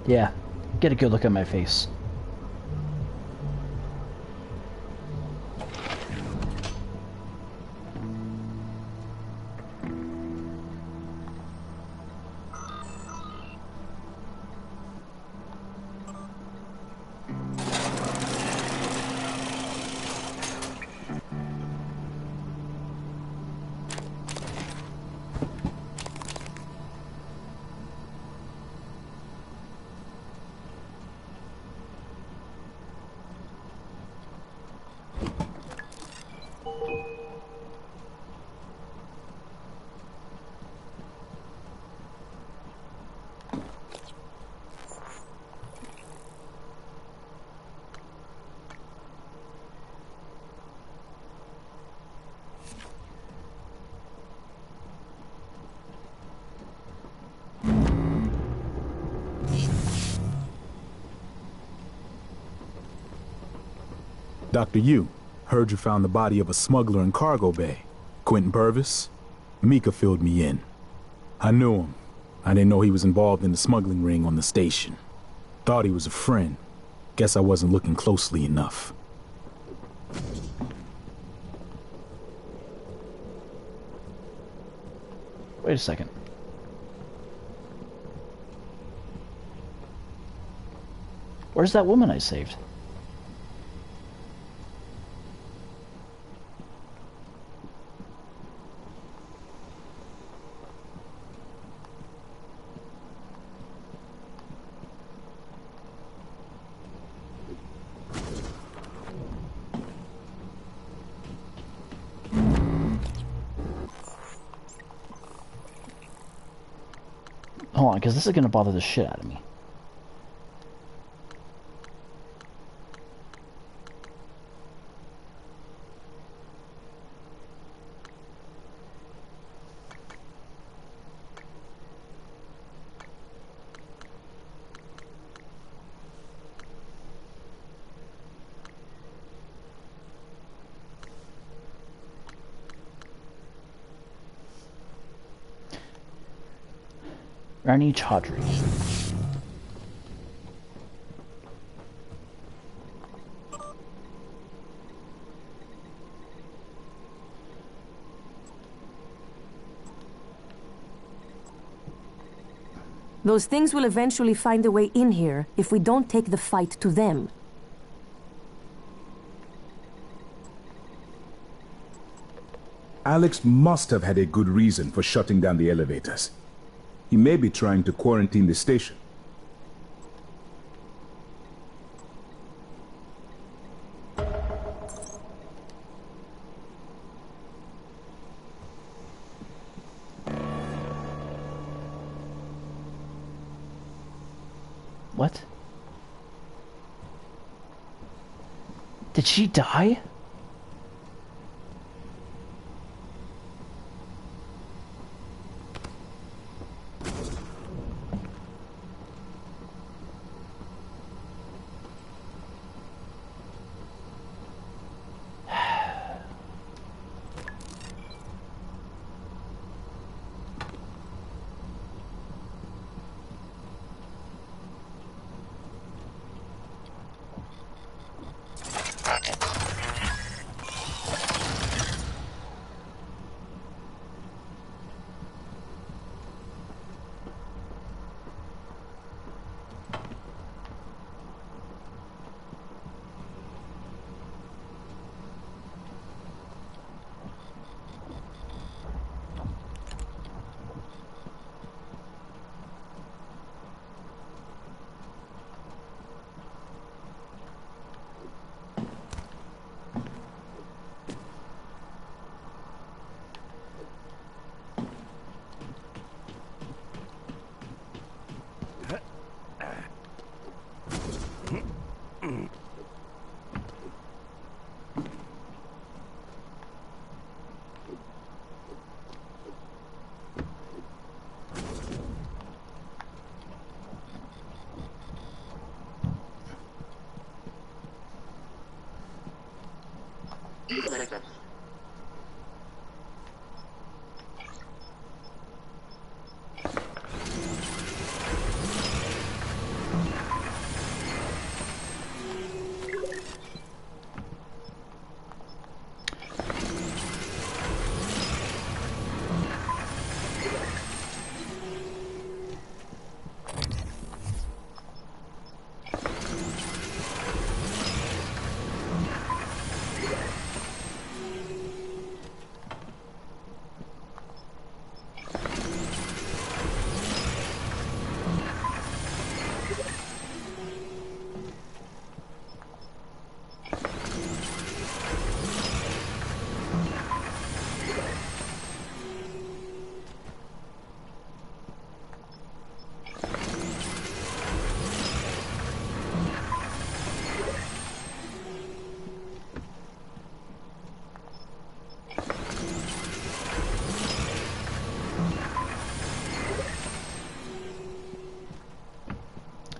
Yeah, get a good look at my face. Dr. Yu, heard you found the body of a smuggler in Cargo Bay. Quentin Purvis? Mika filled me in. I knew him. I didn't know he was involved in the smuggling ring on the station. Thought he was a friend. Guess I wasn't looking closely enough. Wait a second. Where's that woman I saved? Hold on, because this is going to bother the shit out of me. Rani Chaudhry. Those things will eventually find a way in here if we don't take the fight to them. Alex must have had a good reason for shutting down the elevators. He may be trying to quarantine the station. What? Did she die?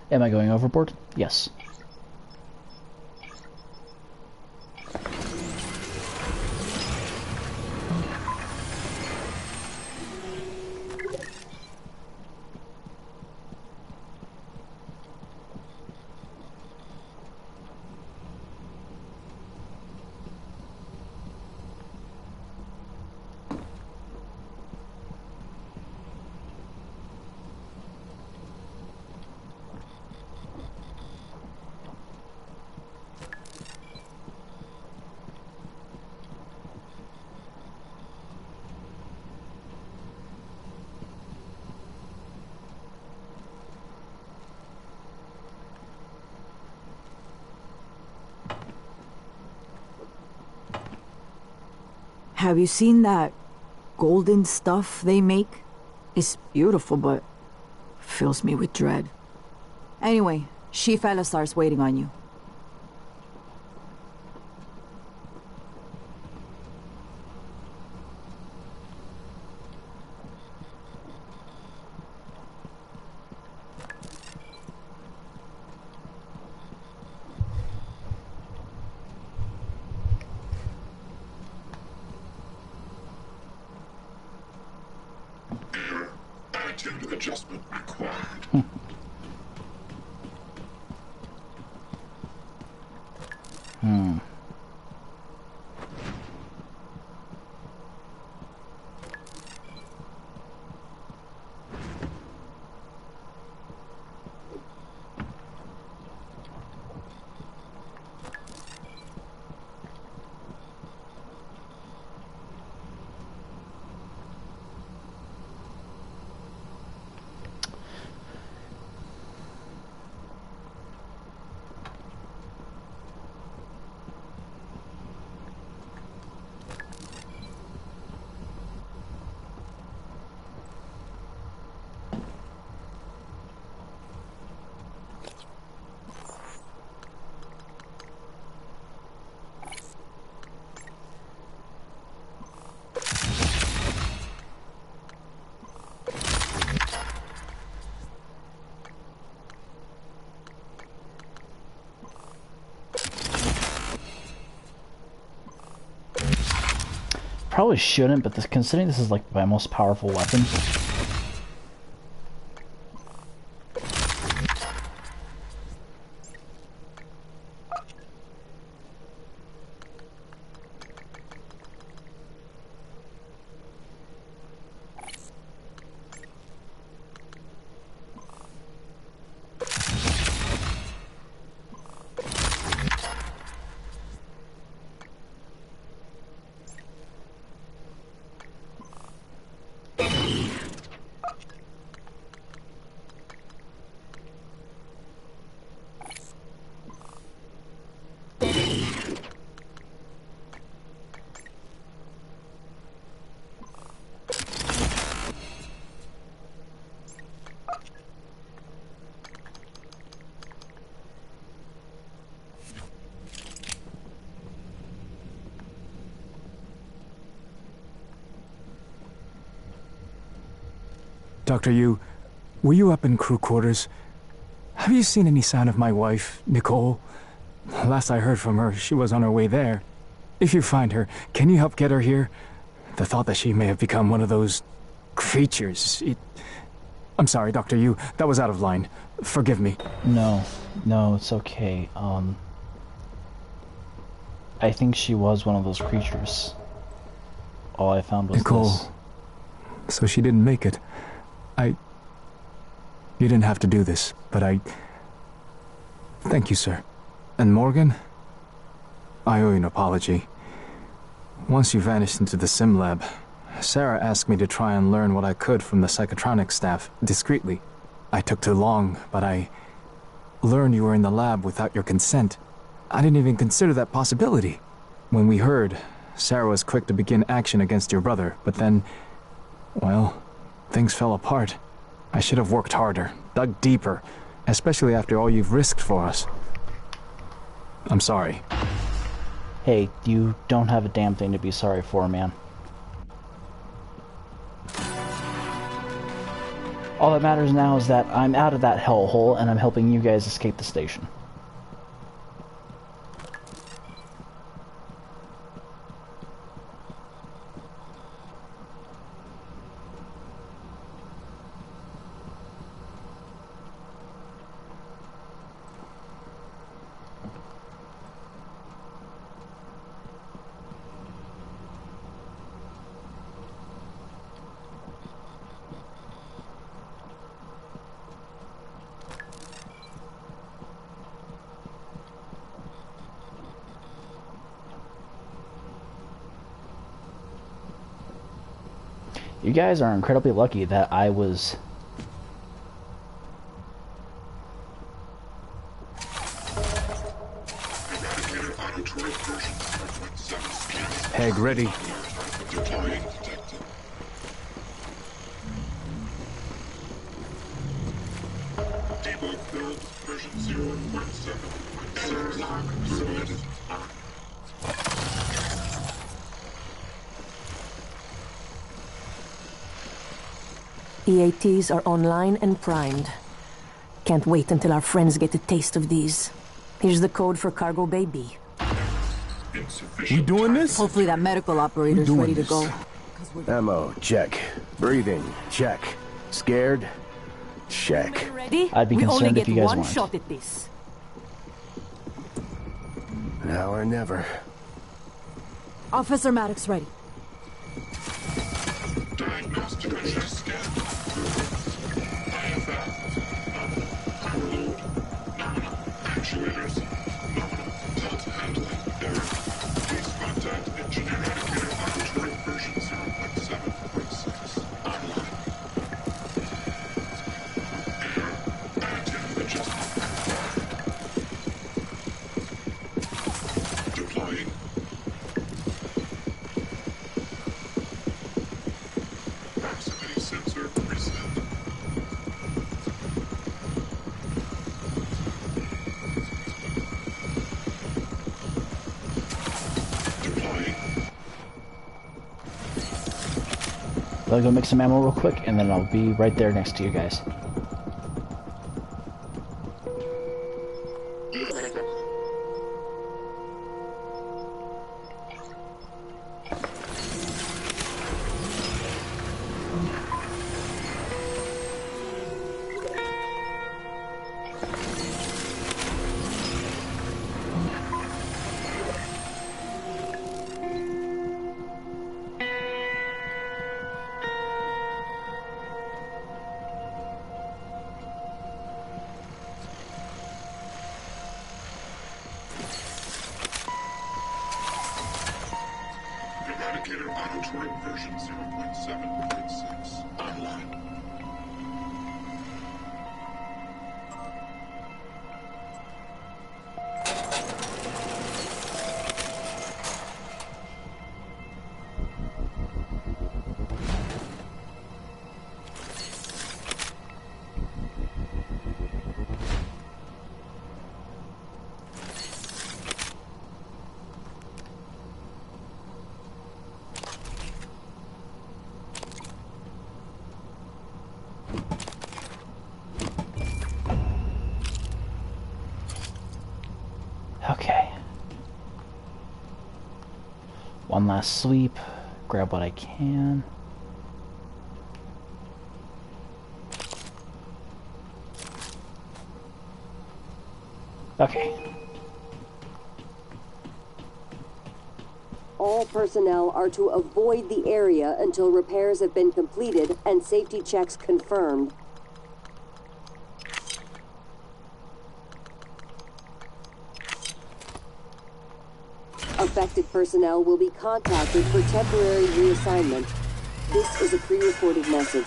Am I going overboard? Yes. Have you seen that golden stuff they make? It's beautiful, but fills me with dread. Anyway, Chief Elisar's waiting on you. Attitude adjustment required. Probably shouldn't, but considering this is like my most powerful weapon. Dr. Yu, were you up in crew quarters? Have you seen any sign of my wife, Nicole? Last I heard from her, she was on her way there. If you find her, can you help get her here? The thought that she may have become one of those creatures, I'm sorry, Dr. Yu, that was out of line. Forgive me. No, it's okay. I think she was one of those creatures. All I found was Nicole. this. So she didn't make it. You didn't have to do this, but Thank you, sir. And Morgan? I owe you an apology. Once you vanished into the sim lab, Sarah asked me to try and learn what I could from the psychotronic staff, discreetly. I took too long, but I learned you were in the lab without your consent. I didn't even consider that possibility. When we heard, Sarah was quick to begin action against your brother, but then, well, things fell apart. I should have worked harder, dug deeper, especially after all you've risked for us. I'm sorry. Hey, you don't have a damn thing to be sorry for, man. All that matters now is that I'm out of that hellhole and I'm helping you guys escape the station. You guys are incredibly lucky that I was... Hag ready. Deploying. Debug build version 0.7.6. Submitted. EATs are online and primed. Can't wait until our friends get a taste of these. Here's the code for Cargo Bay B. We doing this? Hopefully that medical operator's ready to go. Ammo, check. Breathing, check. Scared? Check. Ready? I'd be we only concerned if get you guys one weren't. shot at this. Now or never. Officer Maddox ready. Diagnostic chest scan. IFF. Power load. Nominal. Actuators. Nominal. Delta handling. Error. Please contact Engineer Indicator Laboratory version 0.7.6. Online. Error. Additive adjustment required. Deploying. Proximity sensor reset. Deploying. I'll go make some ammo real quick, and then I'll be right there next to you guys. Eradicator Auto-Turret version 0.7.6. Online. Okay. One last sweep. Grab what I can. Okay. All personnel are to avoid the area until repairs have been completed and safety checks confirmed. Affected personnel will be contacted for temporary reassignment. This is a pre-recorded message.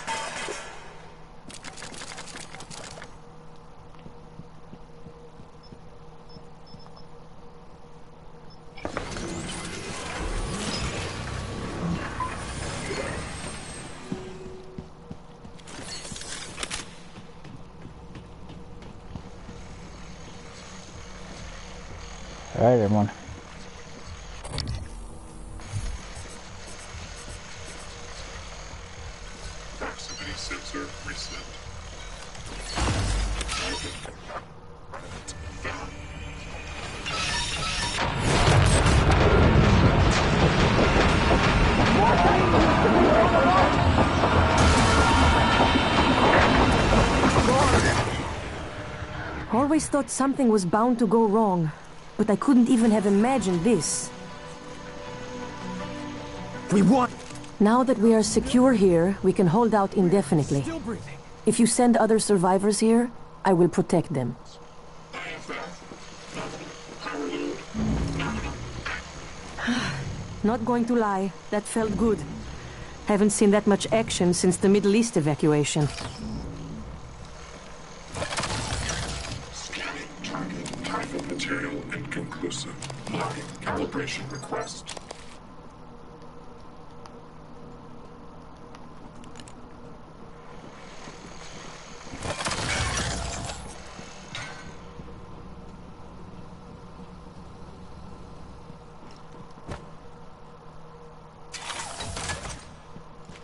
All right, everyone. Proximity sensor reset. Always thought something was bound to go wrong, but I couldn't even have imagined this. We won! Now that we are secure here, we can hold out indefinitely. Still breathing. If you send other survivors here, I will protect them. Not going to lie, that felt good. Haven't seen that much action since the Middle East evacuation. Scanning target. Typhon material inconclusive. Logging calibration request.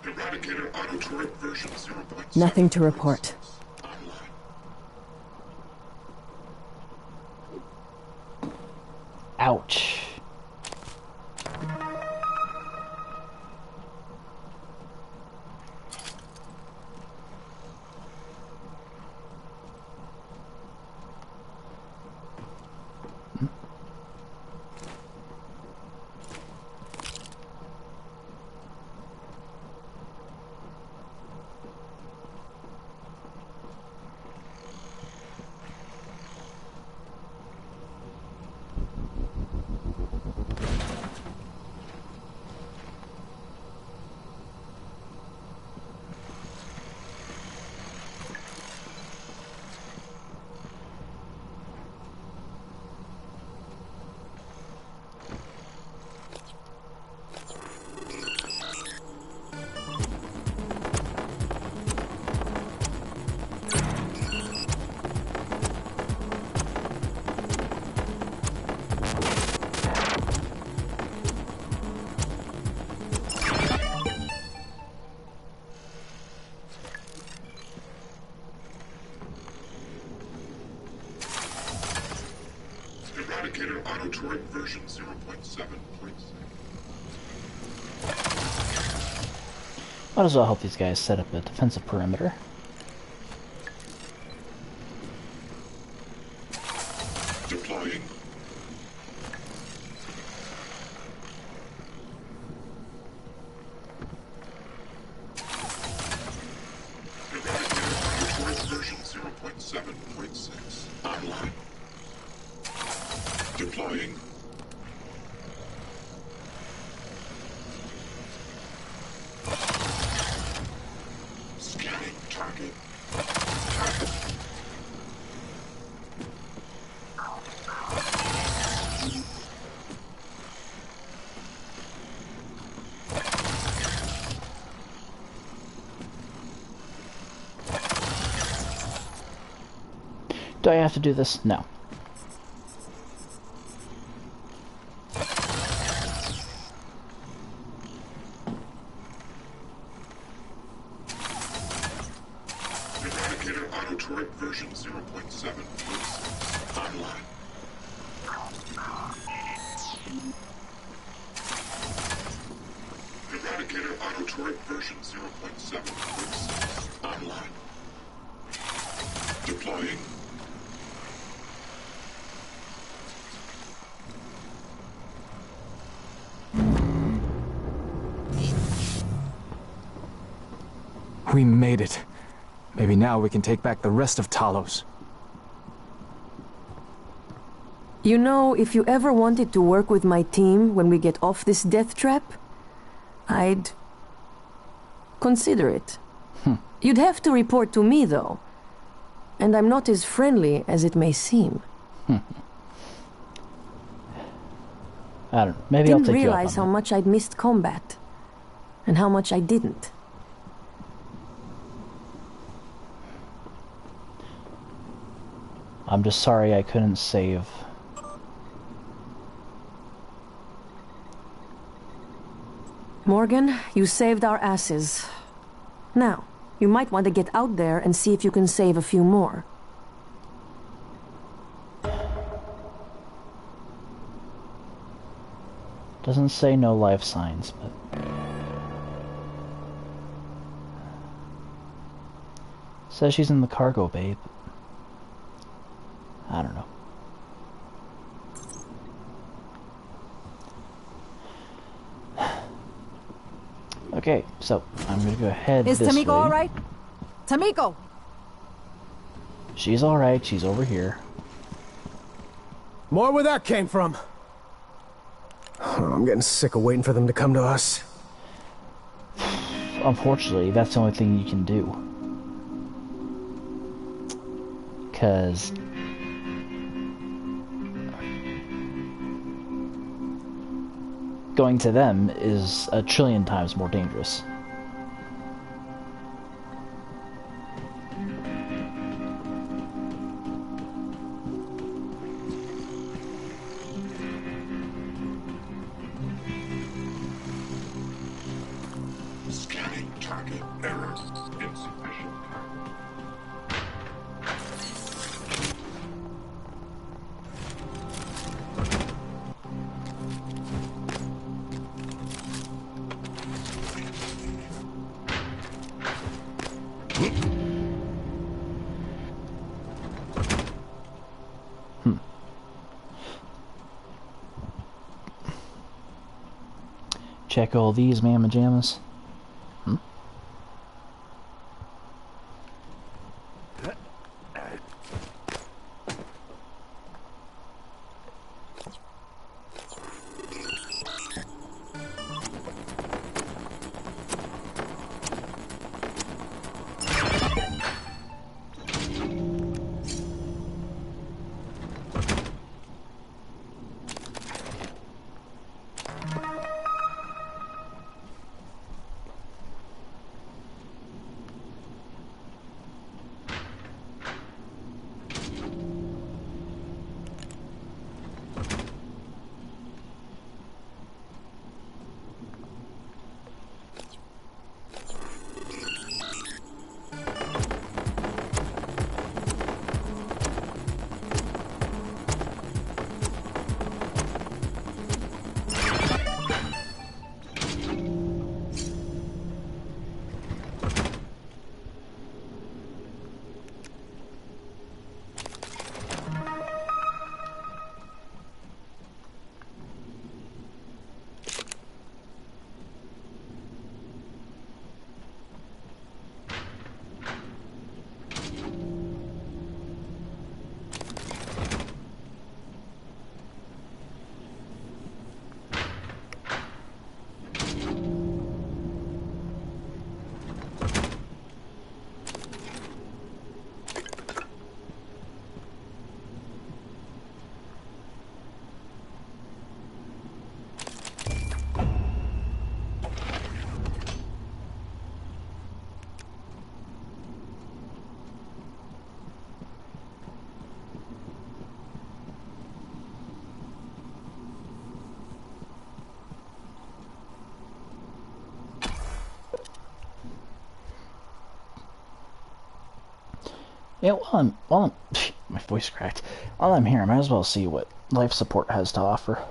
Eradicator auto-turret version 0.7. Nothing to report. Ouch. Eradicator auto-turret version 0.7. Might as well help these guys set up a defensive perimeter. Deploying. Eradicator auto-turret version 0.7.6. Online. Deploying. Scanning target. Do I have to do this? No. Eradicator auto-turret version 0.7.6. Online. Eradicator auto-turret version 0.7.6. Online. Deploying. We made it. Maybe now we can take back the rest of Talos. You know, if you ever wanted to work with my team when we get off this death trap, I'd consider it. You'd have to report to me, though. And I'm not as friendly as it may seem. I don't know. Maybe I'll Didn't take you up on realize how that. much I'd missed combat. And how much I didn't. I'm just sorry I couldn't save. Morgan, you saved our asses. Now, you might want to get out there and see if you can save a few more. Doesn't say no life signs, but... Says she's in the cargo bay, but... I don't know. Okay, so I'm gonna go ahead Is this Tamiko way. all right? Tamiko! She's all right. She's over here. More where that came from. I'm getting sick of waiting for them to come to us. Unfortunately, that's the only thing you can do. Because going to them is a trillion times more dangerous. Scanning target error. Insufficient. Check all these mamma jammas. Yeah, while I'm my voice cracked. While I'm here, I might as well see what life support has to offer.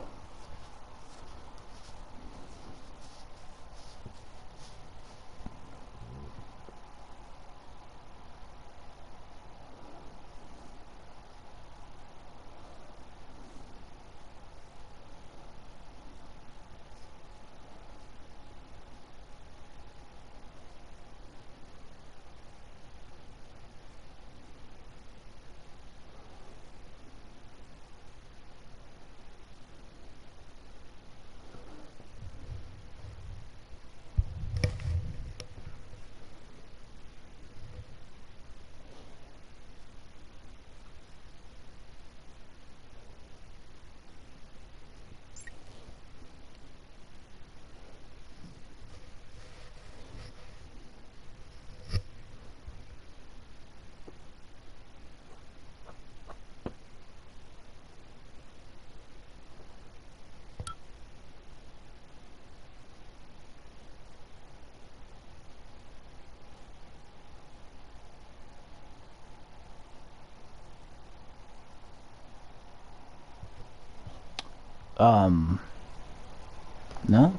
No?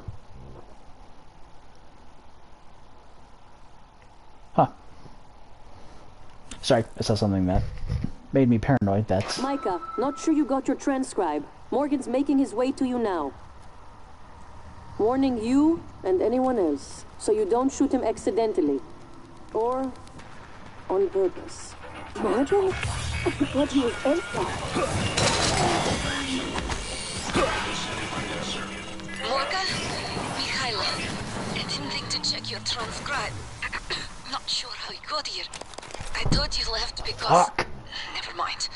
Huh. Sorry, I saw something that Made me paranoid, that's... Micah, not sure you got your transcribe. Morgan's making his way to you now. Warning you and anyone else, so you don't shoot him accidentally. Or on purpose. Morgan? What he is Morgan? Mikhaila, I didn't think to check your transcribe. Not sure how you got here. I thought you left because... Never mind.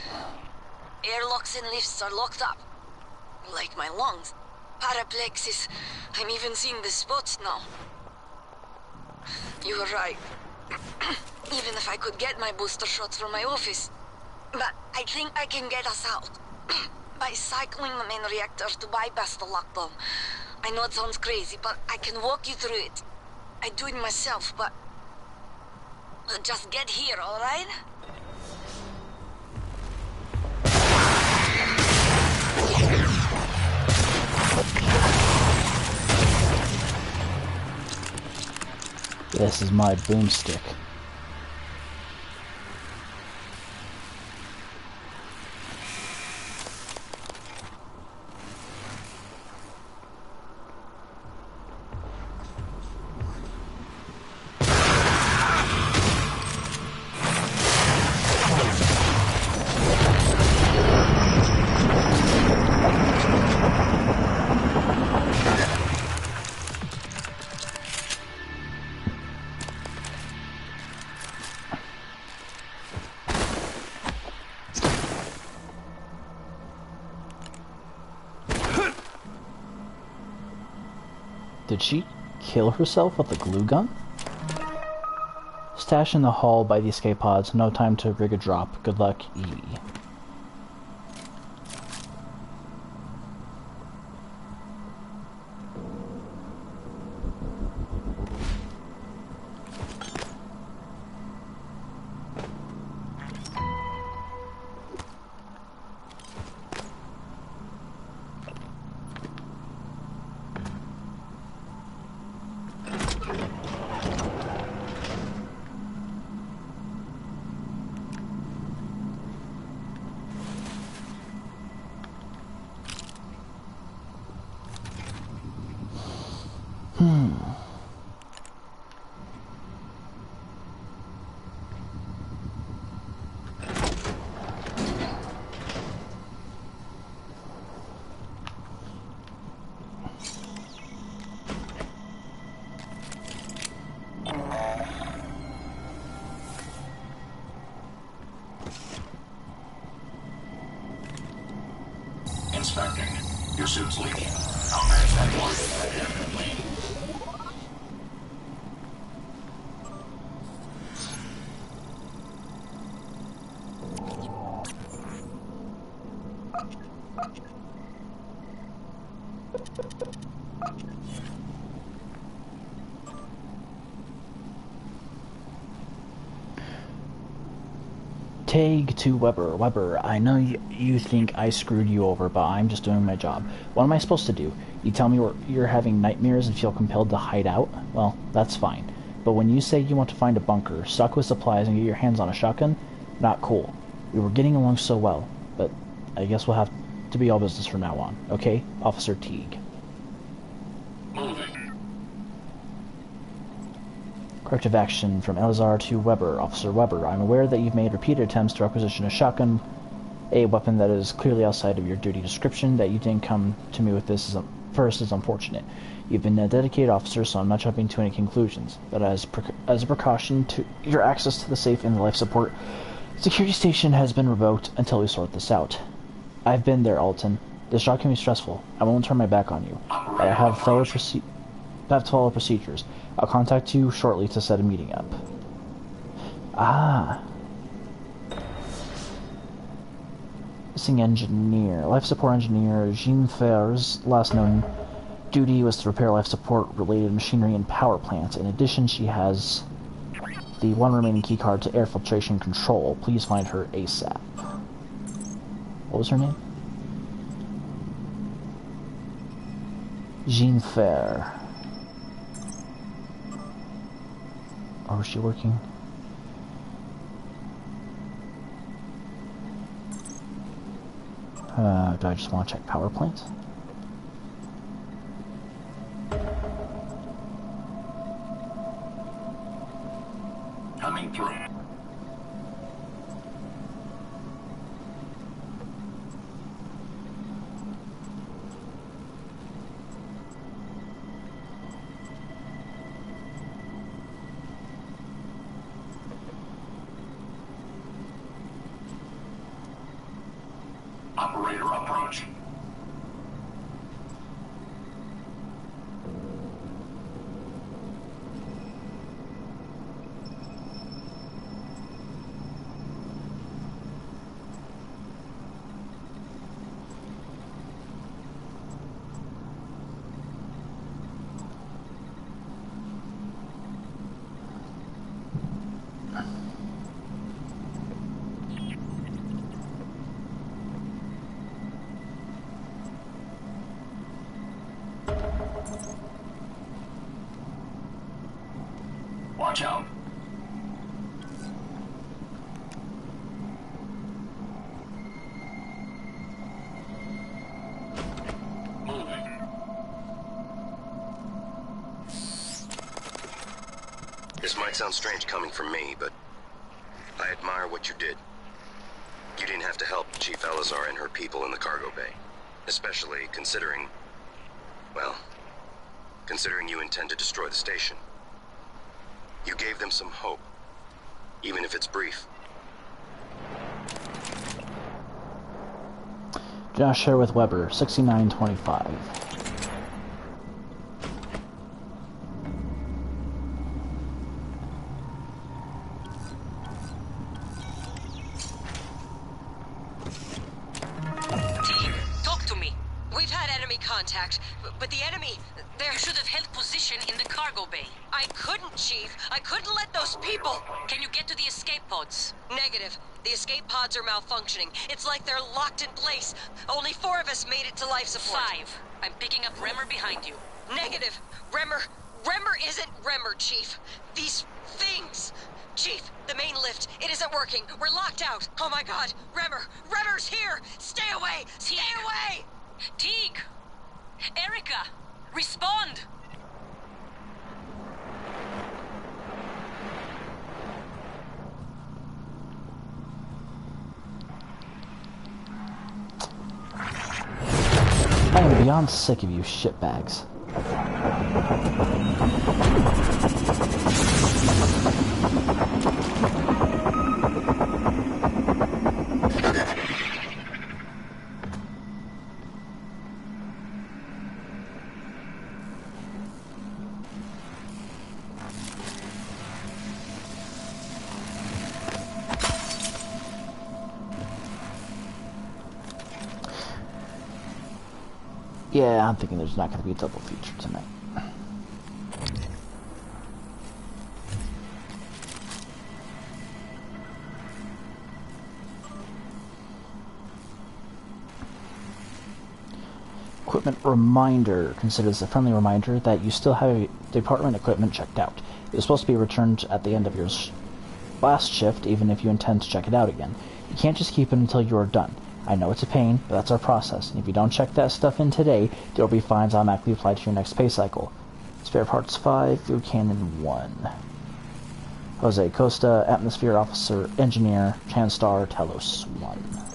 Airlocks and lifts are locked up. Like my lungs. Paraplexis. I'm even seeing the spots now. You were right. Even if I could get my booster shots from my office. But I think I can get us out. By cycling the main reactor to bypass the lockdown. I know it sounds crazy, but I can walk you through it. I do it myself, but... just get here, alright? This is my boomstick. Did she kill herself with a glue gun? Stash in the hall by the escape pods. No time to rig a drop. Good luck, Evie. Inspecting. Your suit's leaking. I'll manage that for you independently. Tag to Weber. Weber, I know you think I screwed you over, but I'm just doing my job. What am I supposed to do? You tell me you're having nightmares and feel compelled to hide out? Well, that's fine. But when you say you want to find a bunker, stock with supplies, and get your hands on a shotgun, not cool. We were getting along so well, but I guess we'll have to be all business from now on. Okay? Officer Teague. Corrective action from Elazar to Weber. Officer Weber, I'm aware that you've made repeated attempts to requisition a shotgun, a weapon that is clearly outside of your duty description. That you didn't come to me with this first is unfortunate. You've been a dedicated officer, so I'm not jumping to any conclusions. But as a precaution, to your access to the safe and the life support security station has been revoked until we sort this out. I've been there, Alton. This job can be stressful. I won't turn my back on you. But I have to follow procedures. I'll contact you shortly to set a meeting up. Ah. Missing engineer. Life support engineer Jean Ferre's last known duty was to repair life support related machinery and power plants. In addition, she has the one remaining keycard to air filtration control. Please find her ASAP. What was her name? Jean Ferre. Or was she working? Do I just want to check power plants? Coming through. Operator approaching. Watch out. Moving. This might sound strange coming from me, but I admire what you did. You didn't have to help Chief Elazar and her people in the cargo bay. Especially considering, well, considering you intend to destroy the station. You gave them some hope, even if it's brief. Josh share with Weber, 6925. Team, talk to me. We've had enemy contact, but the enemy, there should have held position in the cargo bay. I couldn't, Chief. I couldn't let those people... Can you get to the escape pods? Negative. The escape pods are malfunctioning. It's like they're locked in place. Only 4 of us made it to life support. 5. I'm picking up Remmer behind you. Negative. Remmer isn't Remmer, Chief. These things... Chief, the main lift, it isn't working. We're locked out. Oh my god. Remmer's here. Stay away. Stay away. Teague! Erica! Respond! I am beyond sick of you shitbags. Yeah, I'm thinking there's not going to be a double feature tonight. Equipment reminder. Consider this a friendly reminder that you still have department equipment checked out. It was supposed to be returned at the end of your last shift, even if you intend to check it out again. You can't just keep it until you are done. I know it's a pain, but that's our process, and if you don't check that stuff in today, there will be fines automatically applied to your next pay cycle. Spare parts 5, food cannon 1. Jose Costa, atmosphere officer, engineer, Chanstar, Talos 1.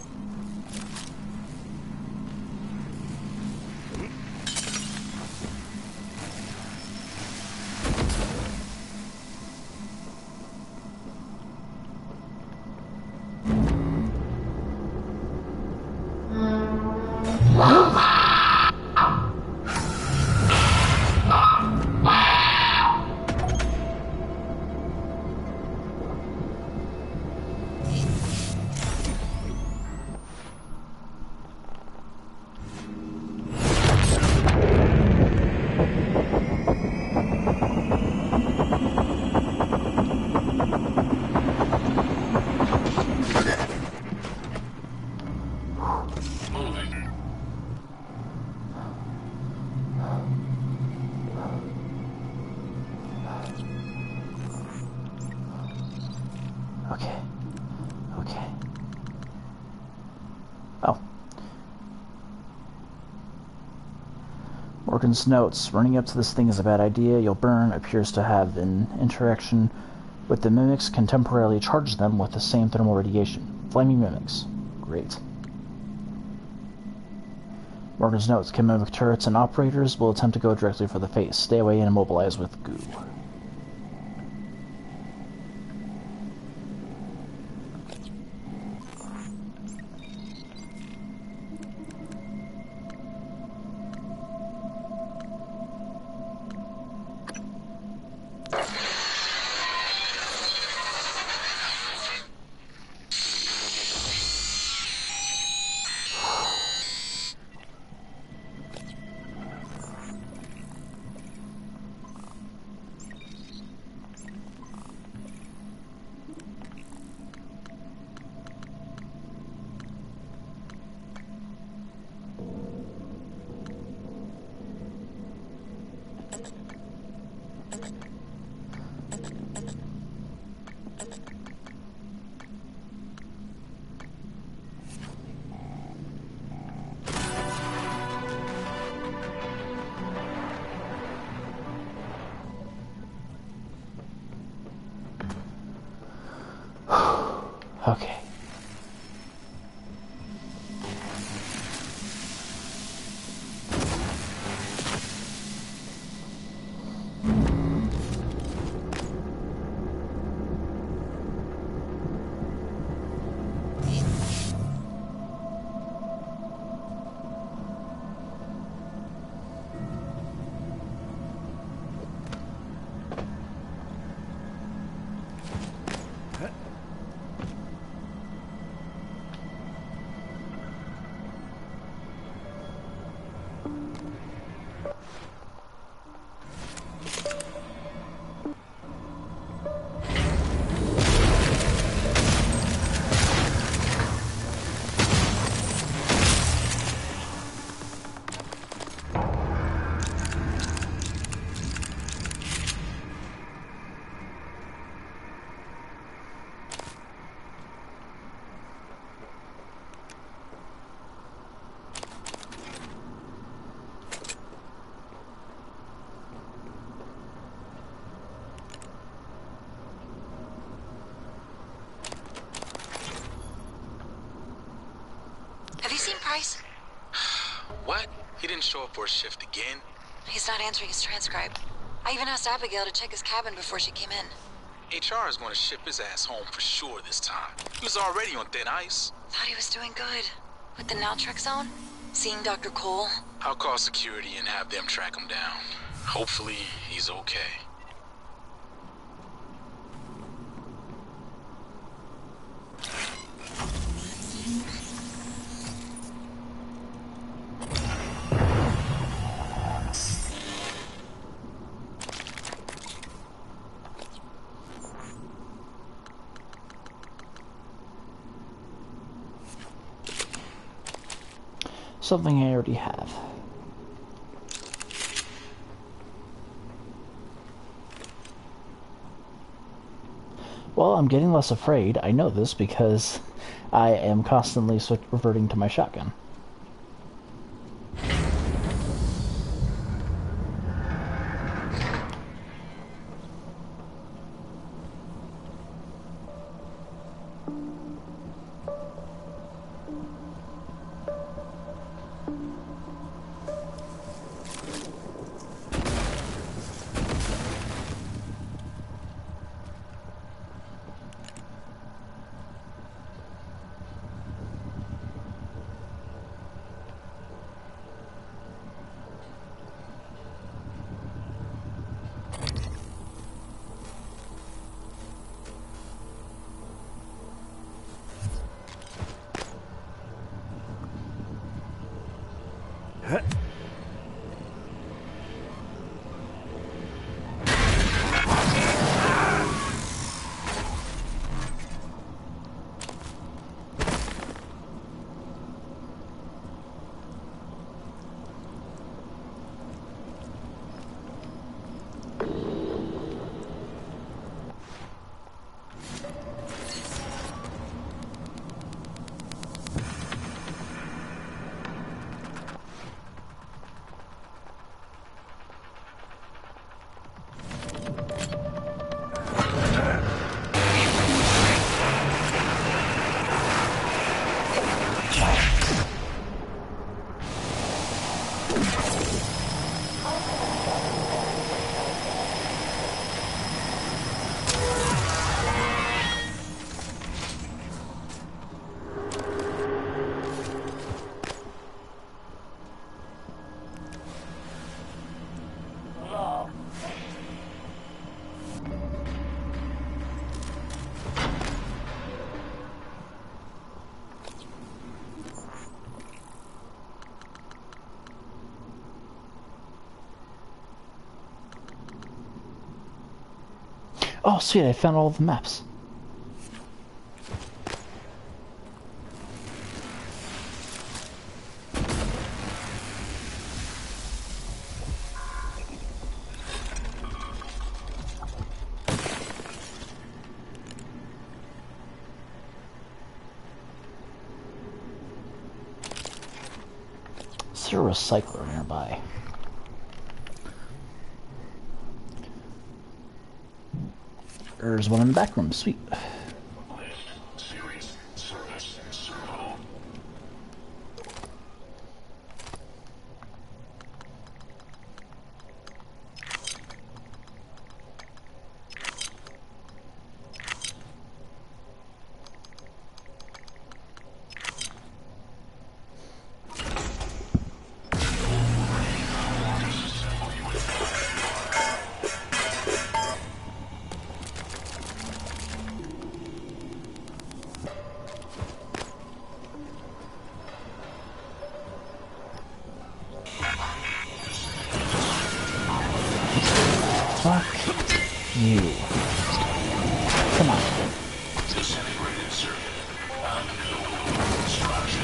Morgan's notes. Running up to this thing is a bad idea. You'll burn. Appears to have an interaction with the mimics. Can temporarily charge them with the same thermal radiation. Flaming mimics. Great. Morgan's notes. Can mimic turrets and operators will attempt to go directly for the face. Stay away and immobilize with goo. Okay. Price? What? He didn't show up for a shift again? He's not answering his transcribe. I even asked Abigail to check his cabin before she came in. HR is going to ship his ass home for sure this time. He was already on thin ice. Thought he was doing good. With the Naltrek zone? Seeing Dr. Cole? I'll call security and have them track him down. Hopefully, he's okay. Something I already have. Well, I'm getting less afraid. I know this because I am constantly reverting to my shotgun. Oh, sweet, I found all the maps. Is there a recycler nearby? There's one in the back room, sweet. Fuck you. Come on. Disintegrated circuit. Unknowable destruction.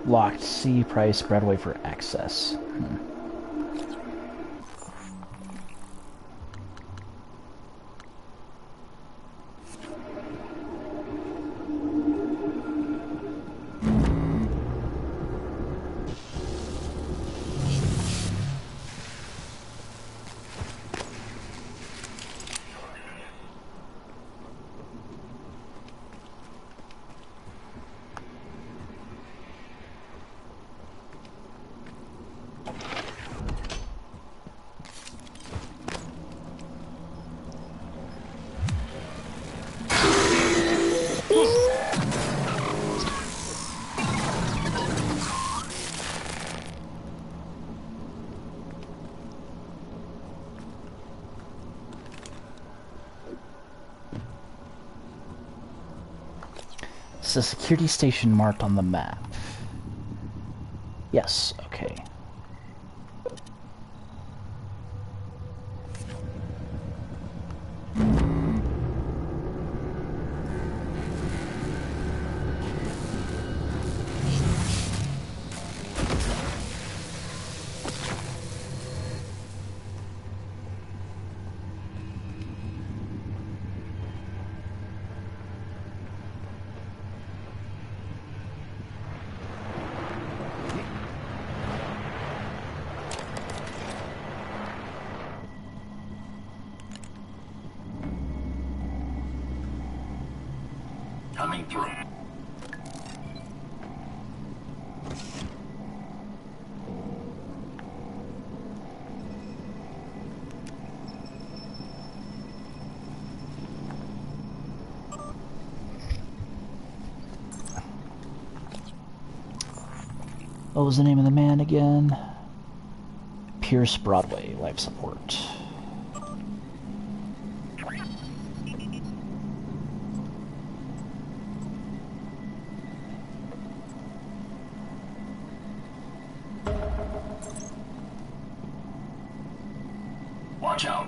Locked. C price. Breadway for access. It's a security station marked on the map. Yes, okay. Coming through. What was the name of the man again? Pierce Broadway, life support. Watch out.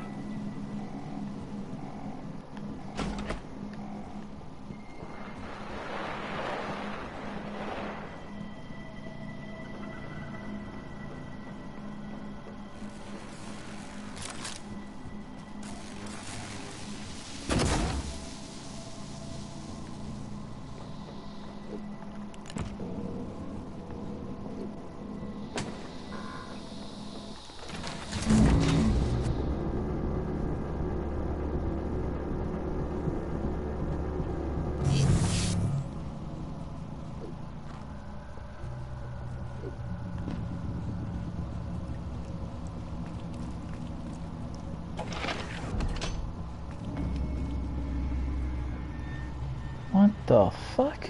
What the fuck?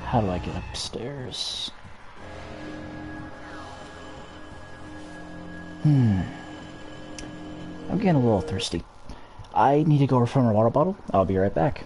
How do I get upstairs? I'm getting a little thirsty. I need to go refill my water bottle. I'll be right back.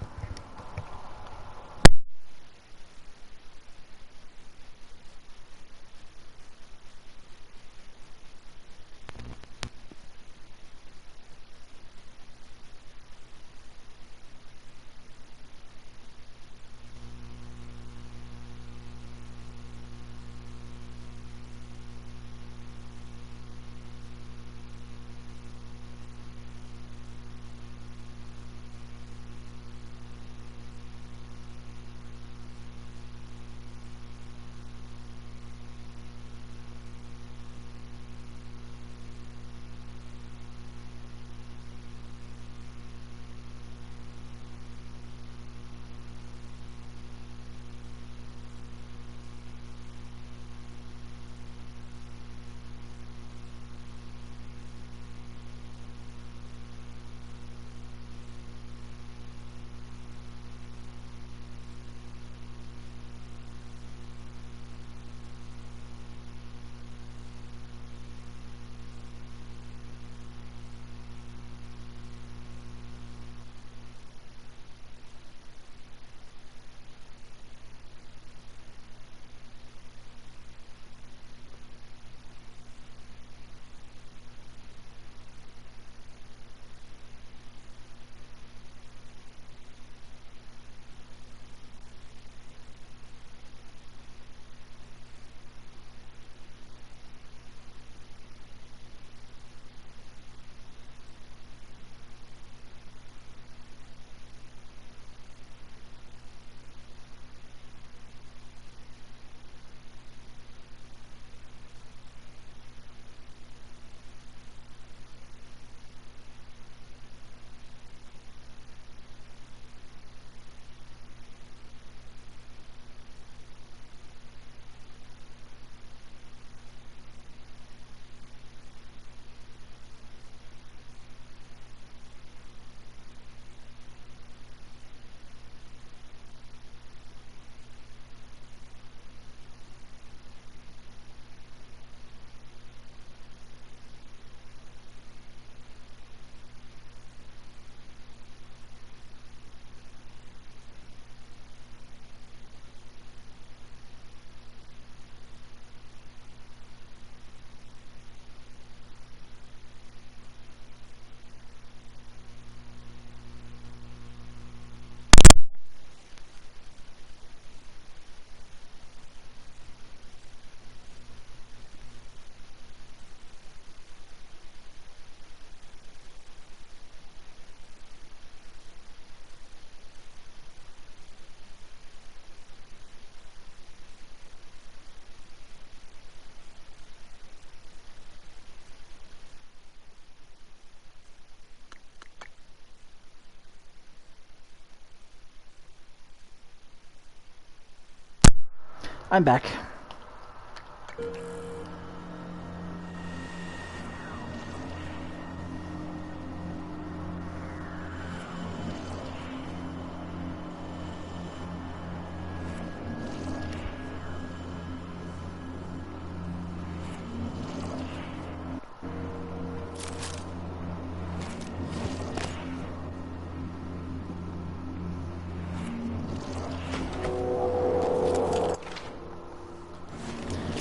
I'm back.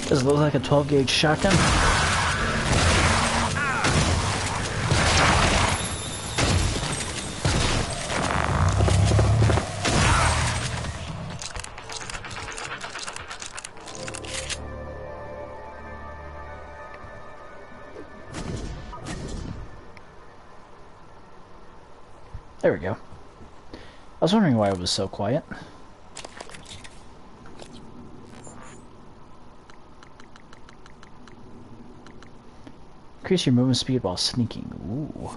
Does it look like a 12-gauge shotgun? There we go. I was wondering why it was so quiet. Increase your movement speed while sneaking. Ooh.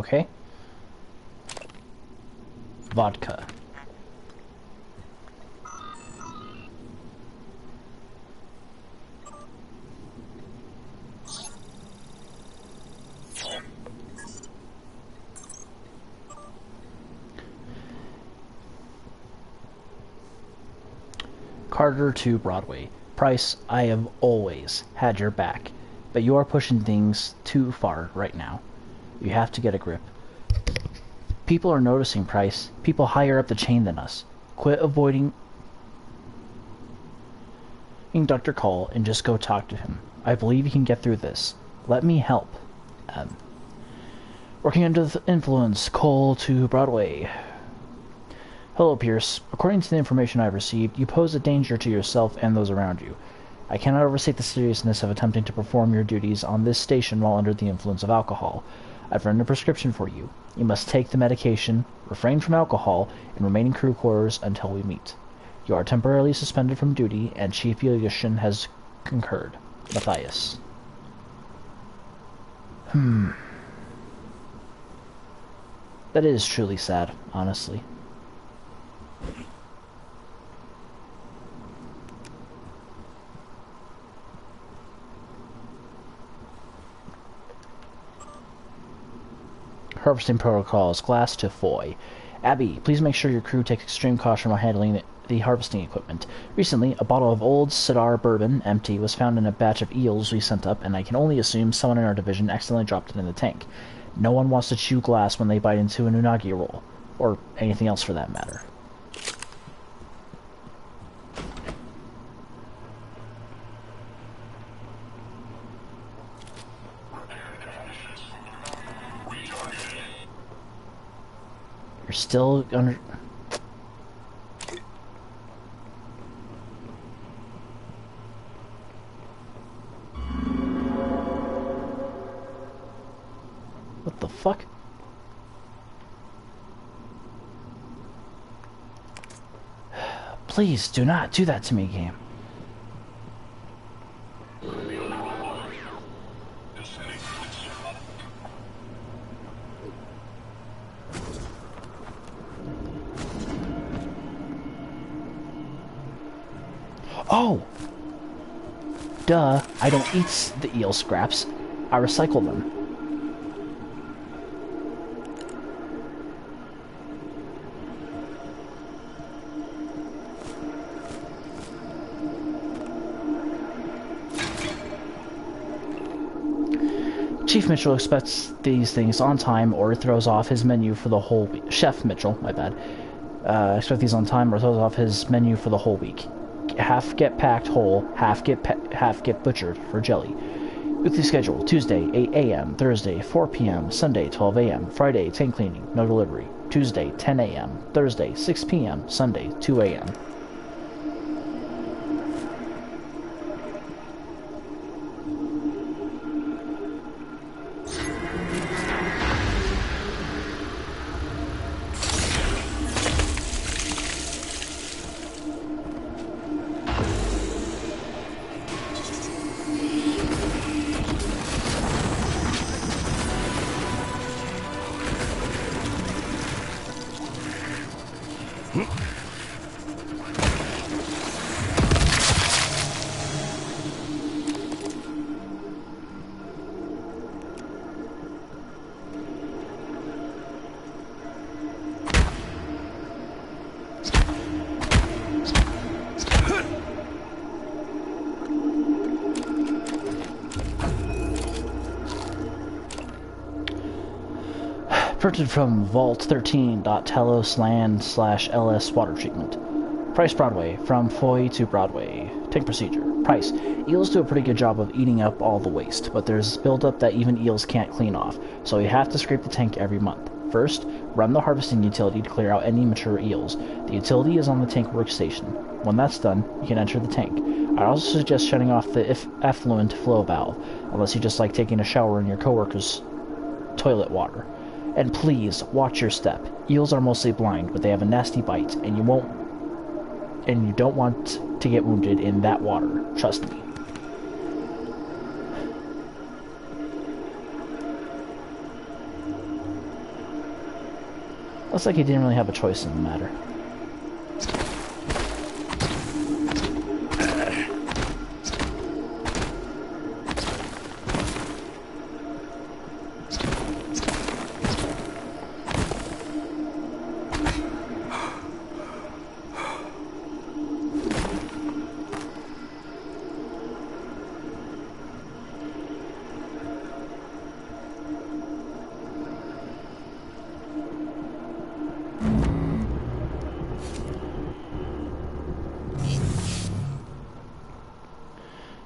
Okay. Vodka. Carter to Broadway. Price, I have always had your back, but you are pushing things too far right now. You have to get a grip. People are noticing, Price. People higher up the chain than us. Quit avoiding Dr. Cole and just go talk to him. I believe you can get through this. Let me help. Working under the influence, Cole to Broadway. Hello, Pierce. According to the information I've received, you pose a danger to yourself and those around you. I cannot overstate the seriousness of attempting to perform your duties on this station while under the influence of alcohol. I've written a prescription for you. You must take the medication, refrain from alcohol, and remain in crew quarters until we meet. You are temporarily suspended from duty, and Chief Yushin has concurred. Matthias. That is truly sad, honestly. Harvesting protocols, Glass to Foy. Abby, please make sure your crew takes extreme caution while handling the harvesting equipment. Recently, a bottle of old Cedar bourbon, empty, was found in a batch of eels we sent up, and I can only assume someone in our division accidentally dropped it in the tank. No one wants to chew glass when they bite into an unagi roll, or anything else for that matter. You're still under... What the fuck? Please do not do that to me, game. Oh! Duh, I don't eat the eel scraps. I recycle them. Chief Mitchell expects these things on time or throws off his menu for the whole week. Chef Mitchell, my bad. Expect these on time or throws off his menu for the whole week. Half get packed whole, half get butchered for jelly. Weekly schedule: Tuesday 8 a.m., Thursday 4 p.m., Sunday 12 a.m., Friday tank cleaning, no delivery. Tuesday 10 a.m., Thursday 6 p.m., Sunday 2 a.m. Printed from vault13.talosland/ls water treatment. Price Broadway, from Foy to Broadway. Tank procedure. Price. Eels do a pretty good job of eating up all the waste, but there's buildup that even eels can't clean off, so you have to scrape the tank every month. First, run the harvesting utility to clear out any mature eels. The utility is on the tank workstation. When that's done, you can enter the tank. I also suggest shutting off the effluent flow valve, unless you just like taking a shower in your coworker's toilet water. And please, watch your step. Eels are mostly blind, but they have a nasty bite, and you don't want to get wounded in that water. Trust me. Looks like he didn't really have a choice in the matter.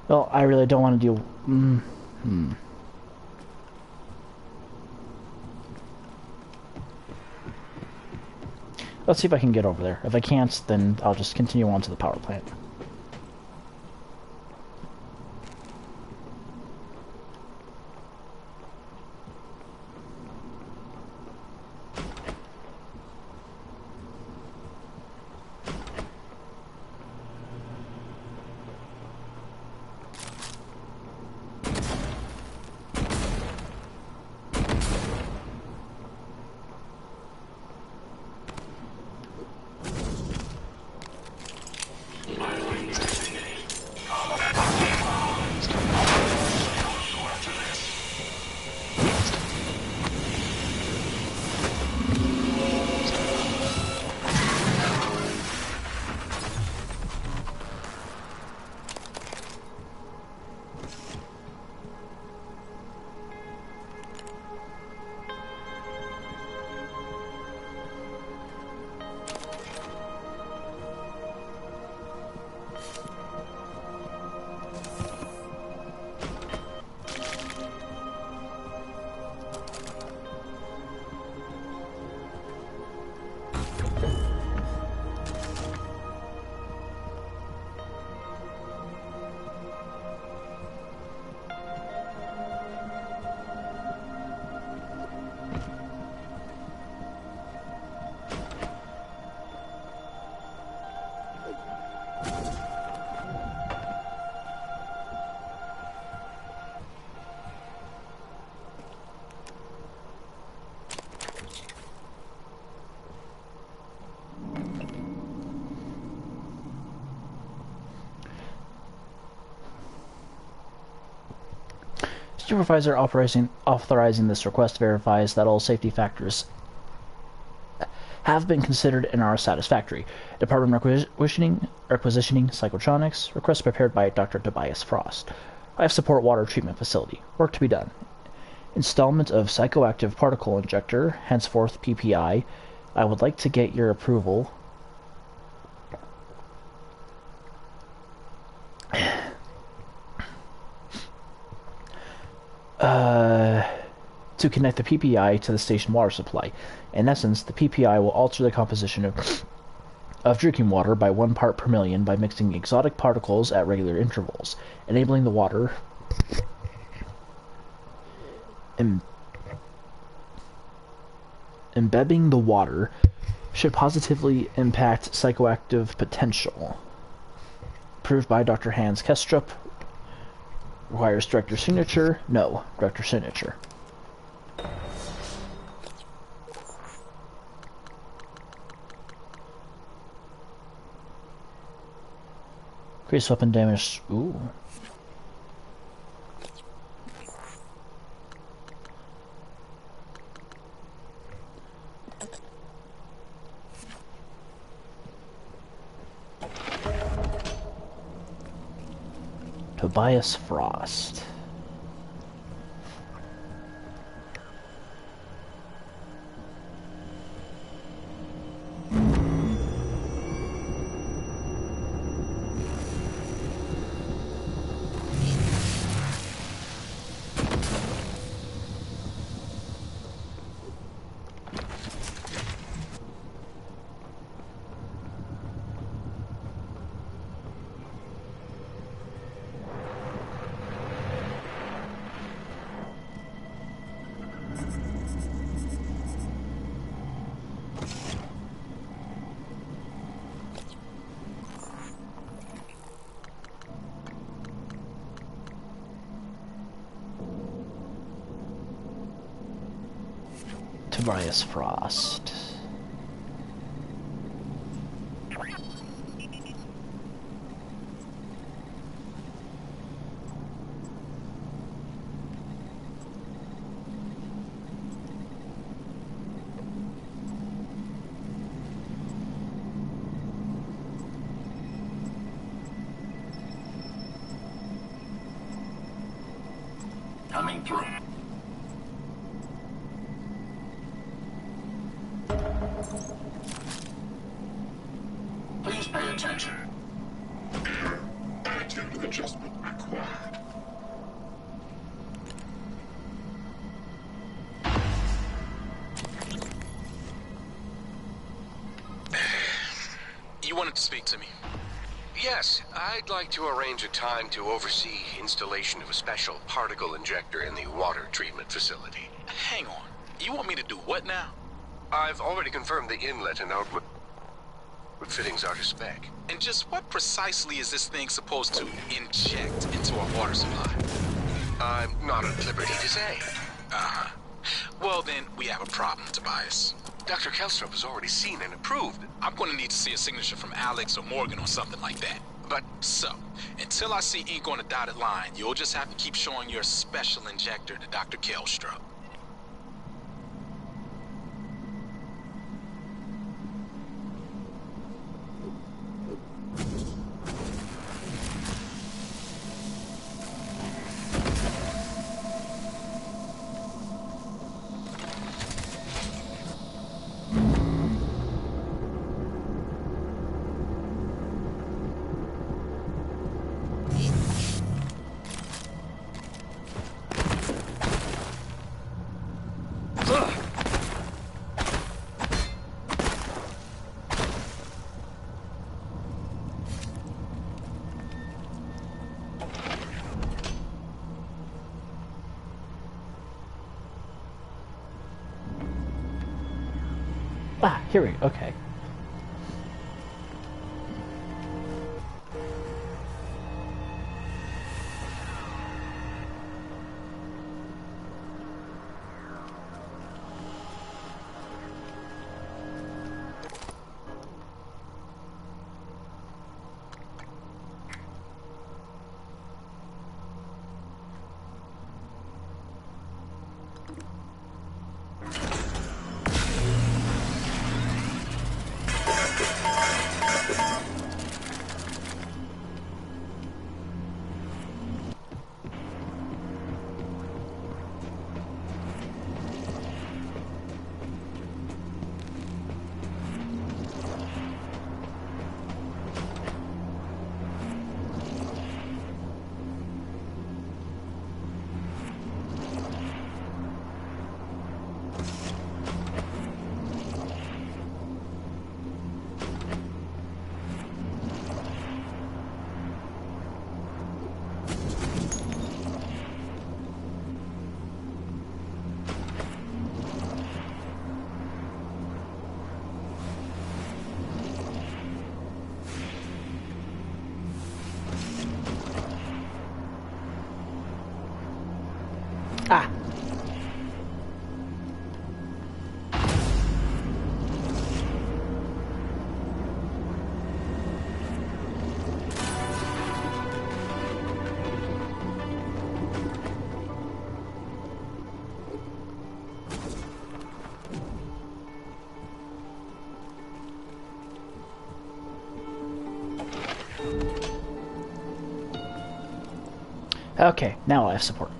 Well, I really don't want to deal... Let's see if I can get over there. If I can't, then I'll just continue on to the power plant. Supervisor authorizing this request verifies that all safety factors have been considered and are satisfactory. Department requisitioning psychotronics. Request prepared by Dr. Tobias Frost. Life Support Water Treatment Facility. Work to be done. Installment of psychoactive particle injector, henceforth PPI. I would like to get your approval. To connect the PPI to the station water supply. In essence, the PPI will alter the composition of drinking water by 1 part per million by mixing exotic particles at regular intervals, enabling the water embedding the water should positively impact psychoactive potential. Approved by Dr. Hans Kestrup. Requires director signature. No, director signature. Increase weapon damage. Ooh. Tobias Frost. Tobias Frost. coming through. Please pay attention. Attitude adjustment required. You wanted to speak to me? Yes, I'd like to arrange a time to oversee installation of a special particle injector in the water treatment facility. Hang on. You want me to do what now? I've already confirmed the inlet and outlet fittings are to spec. And just what precisely is this thing supposed to inject into our water supply? I'm not at liberty to say. Uh-huh. Well, then, we have a problem, Tobias. Dr. Kelstrup has already seen and approved. I'm going to need to see a signature from Alex or Morgan or something like that. But, so, until I see ink on a dotted line, you'll just have to keep showing your special injector to Dr. Kelstrup. Ah, here we go. Okay. Ah. Okay, now I have support.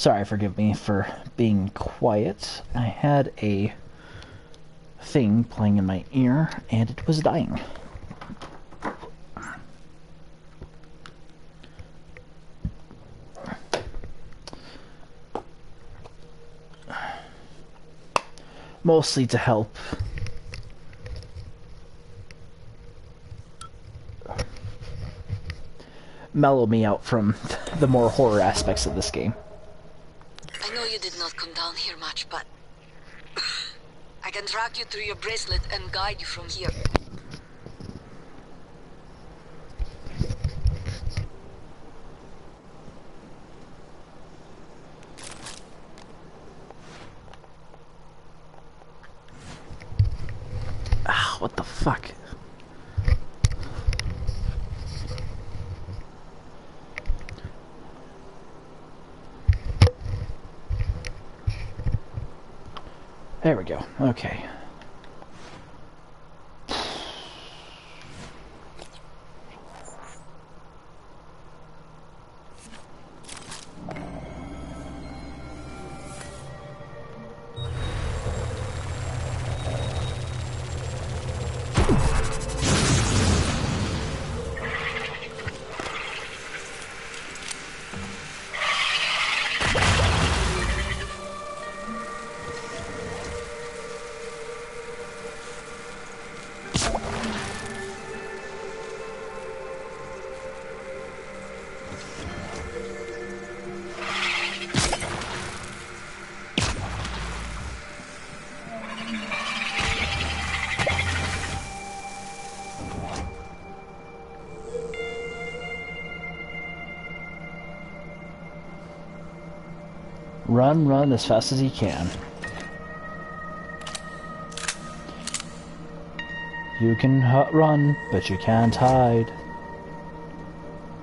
Sorry, forgive me for being quiet. I had a thing playing in my ear, and it was dying. Mostly to help mellow me out from the more horror aspects of this game. I know you did not come down here much, but I can track you through your bracelet and guide you from here. Ah, what the fuck? There we go. Okay. Run as fast as you can. You can run, but you can't hide.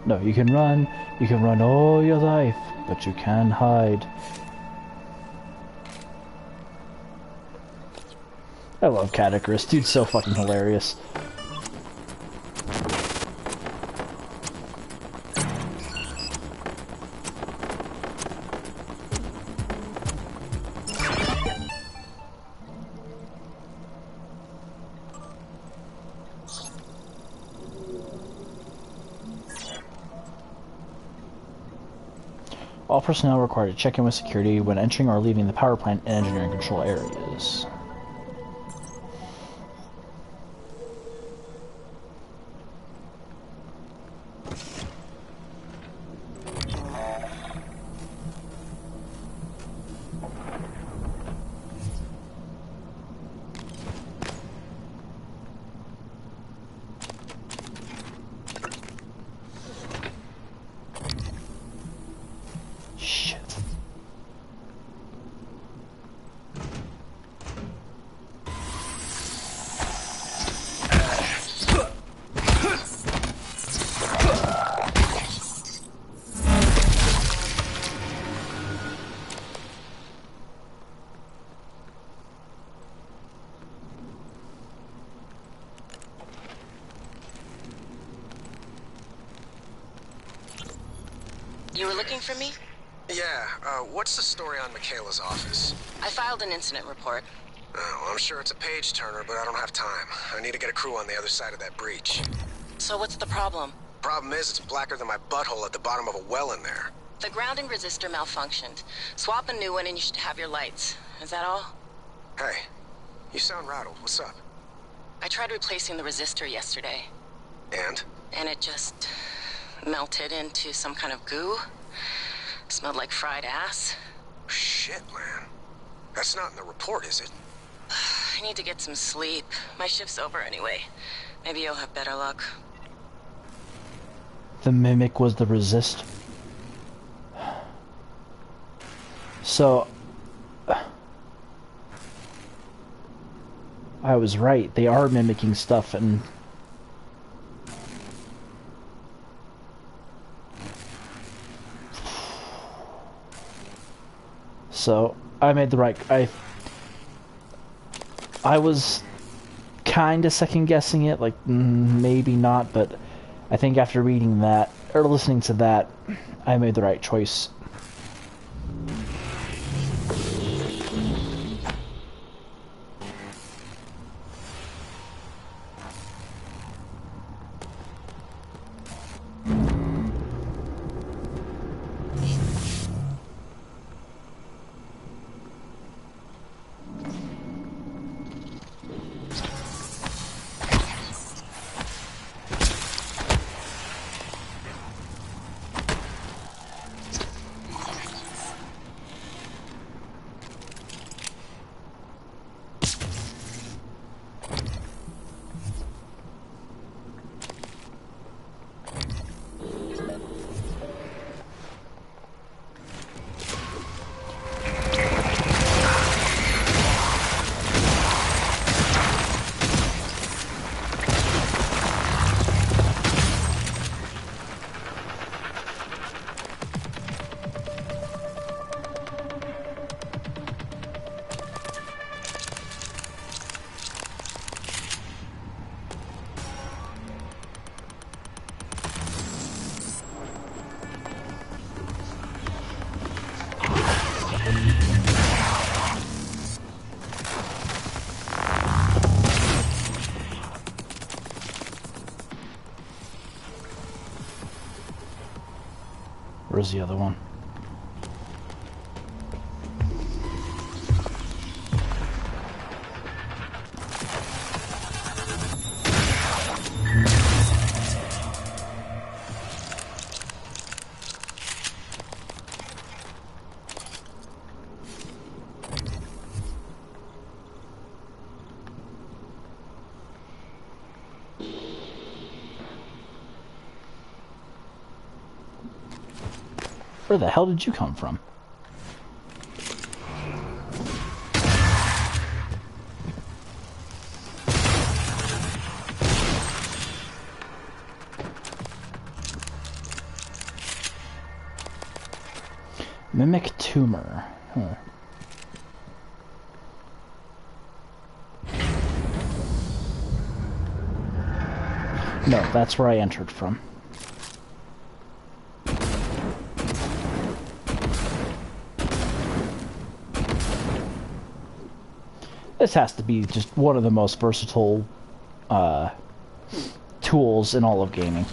No, you can run all your life, but you can't hide. I love Catacris, dude's so fucking hilarious. All personnel are required to check in with security when entering or leaving the power plant and engineering control areas. You were looking for me? Yeah, what's the story on Michaela's office? I filed an incident report. Well, I'm sure it's a page-turner, but I don't have time. I need to get a crew on the other side of that breach. So what's the problem? Problem is, it's blacker than my butthole at the bottom of a well in there. The grounding resistor malfunctioned. Swap a new one and you should have your lights. Is that all? Hey, you sound rattled. What's up? I tried replacing the resistor yesterday. And? And it just melted into some kind of goo. Smelled like fried ass. Shit, man. That's not in the report, is it? I need to get some sleep. My shift's over anyway. Maybe you'll have better luck. The Mimic was the resist. So I was right. They are mimicking stuff, and so I made the right. I was kind of second guessing it, like maybe not, but I think after reading that or listening to that, I made the right choice. Where's the other one? Where the hell did you come from? Mimic tumor. Huh. No, that's where I entered from. This has to be just one of the most versatile tools in all of gaming.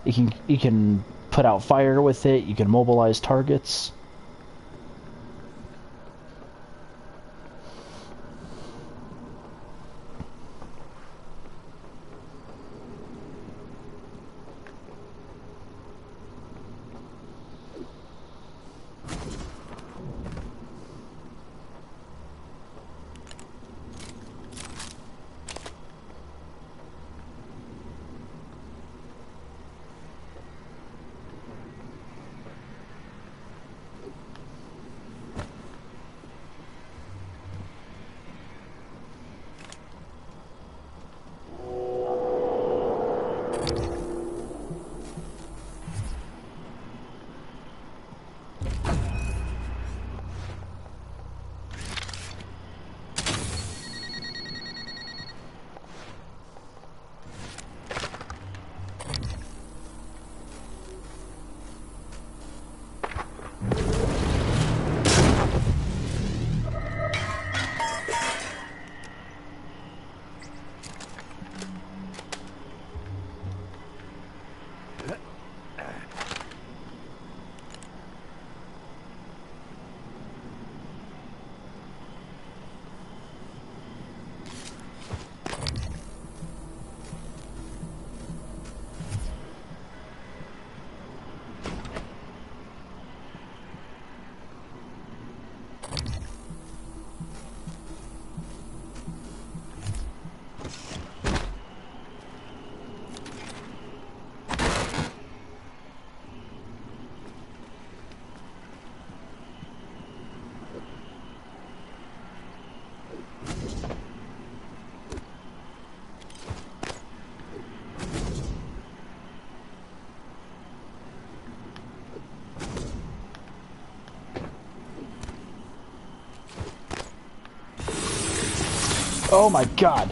You can put out fire with it, you can mobilize targets. Oh my god!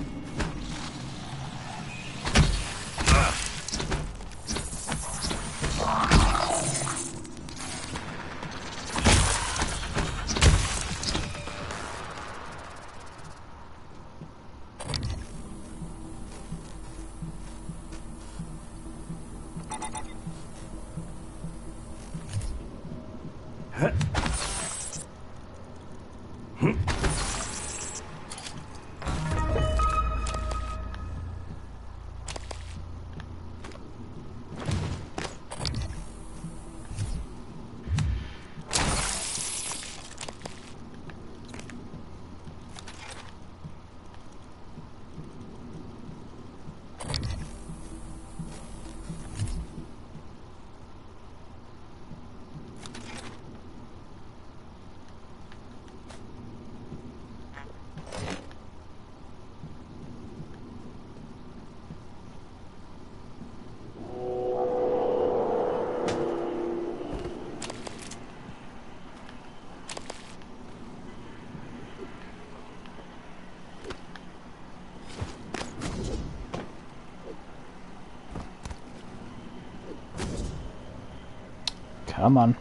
Come on.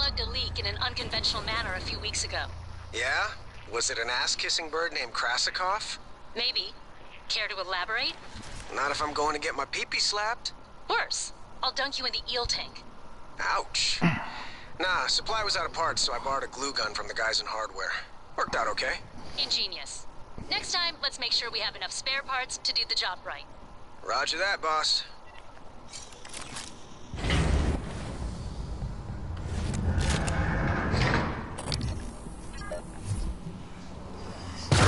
plugged a leak in an unconventional manner a few weeks ago. Yeah? Was it an ass-kissing bird named Krasikov? Maybe. Care to elaborate? Not if I'm going to get my pee-pee slapped. Worse. I'll dunk you in the eel tank. Ouch. Nah, supply was out of parts, so I borrowed a glue gun from the guys in hardware. Worked out okay. Ingenious. Next time, let's make sure we have enough spare parts to do the job right. Roger that, boss.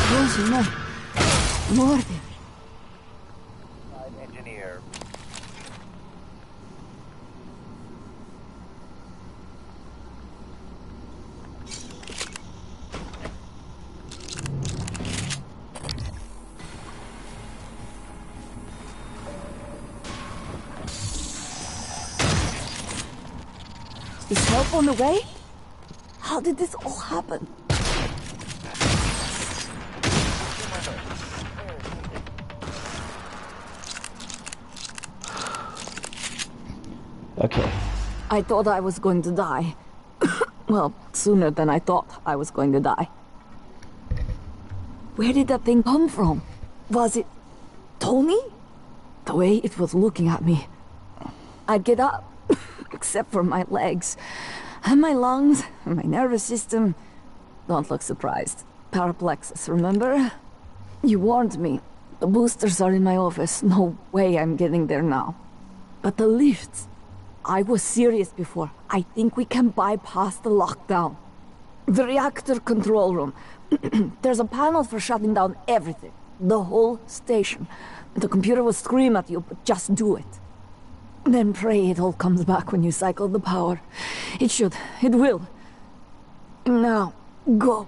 Boże, no. Morgan. Engineer. Is help on the way? How did this all happen? Okay. I thought I was going to die. Well, sooner than I thought I was going to die. Where did that thing come from? Was it Tony? The way it was looking at me. I'd get up, except for my legs. And my lungs, and my nervous system. Don't look surprised. Paraplexus, remember? You warned me. The boosters are in my office. No way I'm getting there now. But the lifts... I was serious before. I think we can bypass the lockdown. The reactor control room. There's a panel for shutting down everything. The whole station. The computer will scream at you, but just do it. Then pray it all comes back when you cycle the power. It should. It will. Now, go.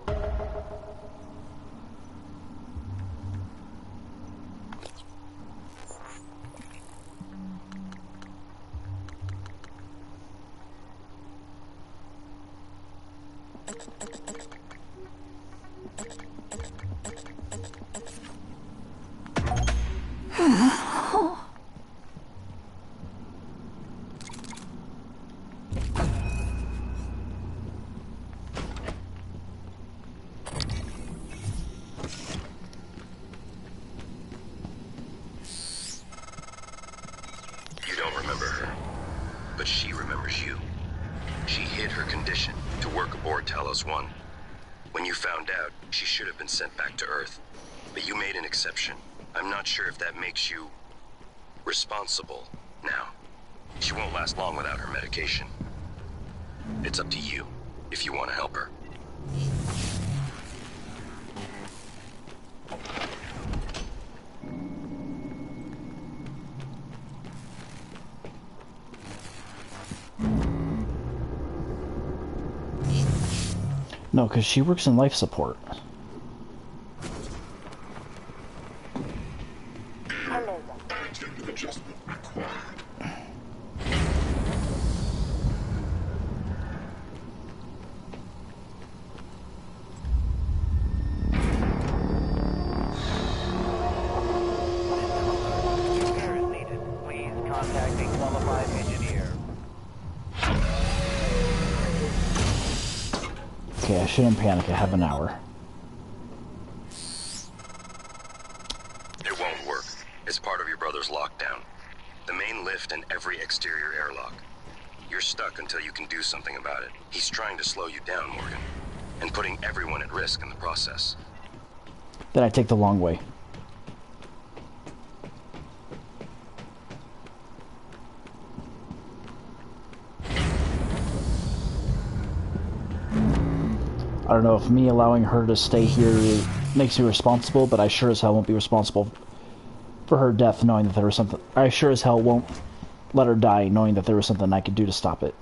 You don't remember her, but she remembers you. She hid her condition to work aboard Talos 1. When you found out, she should have been sent back to Earth. But you made an exception. I'm not sure if that makes you responsible now. She won't last long without her medication. It's up to you if you want to help her. No, because she works in life support. Adjustment required. Contacting qualified engineer. Okay, I shouldn't panic. I have an hour. It won't work. It's part of your brother's lockdown. The main lift and every exterior airlock. You're stuck until you can do something about it. He's trying to slow you down, Morgan, and putting everyone at risk in the process. Then I take the long way. I don't know if me allowing her to stay here makes me responsible, but I sure as hell won't be responsible for her death knowing that there was something... I sure as hell won't let her die knowing that there was something I could do to stop it.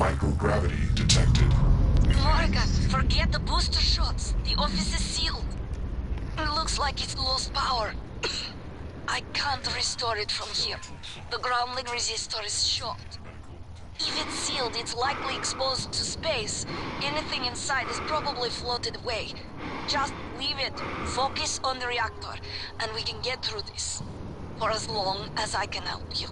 Microgravity detected. Morgan, forget the booster shots. The office is sealed. It looks like it's lost power. I can't restore it from here. The groundling resistor is short. If it's sealed, it's likely exposed to space. Anything inside is probably floated away. Just leave it. Focus on the reactor, and we can get through this. For as long as I can help you.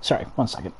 Sorry, 1 second.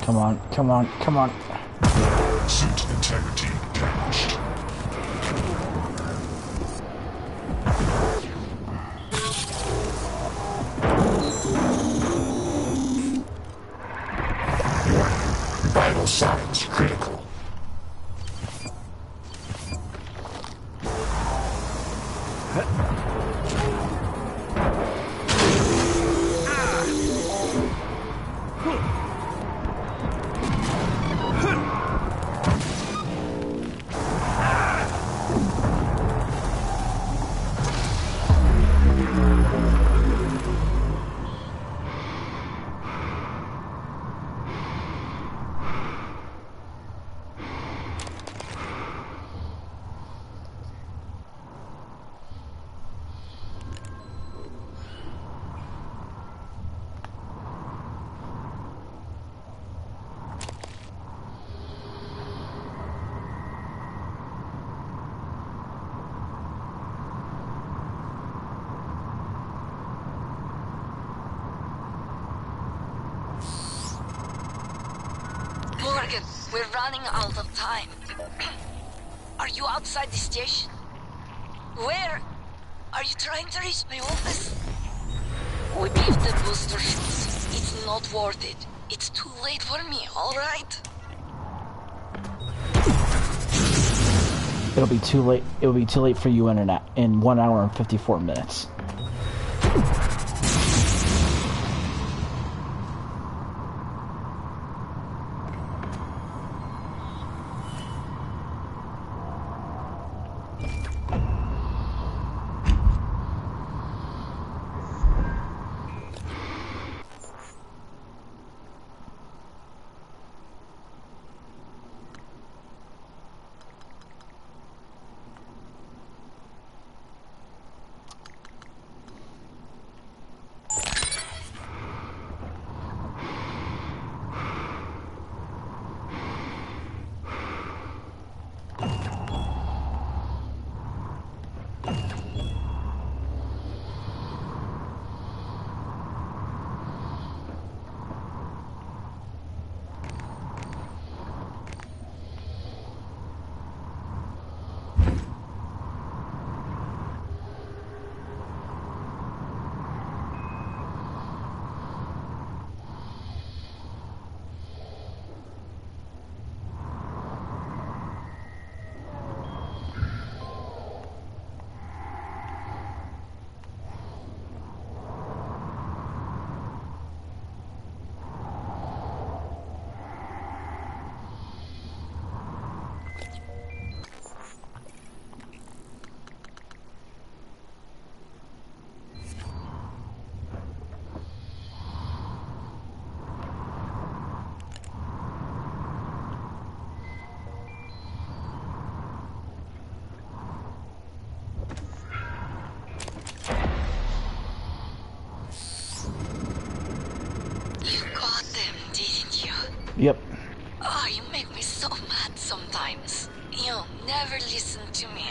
Come on, come on, come on. Suit integrity damaged. Vital signs critical. Morgan, we're running out of time. Are you outside the station? Where? Are you trying to reach my office? We gave the booster shots. It's not worth it. It's too late for me, alright? It'll be too late. It'll be too late for you, internet, in 1 hour and 54 minutes. Yep. Oh, you make me so mad sometimes. You know, never listened to me.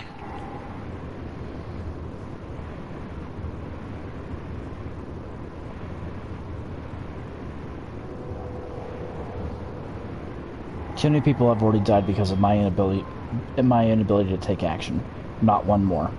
Too many people have already died because of my inability to take action. Not one more.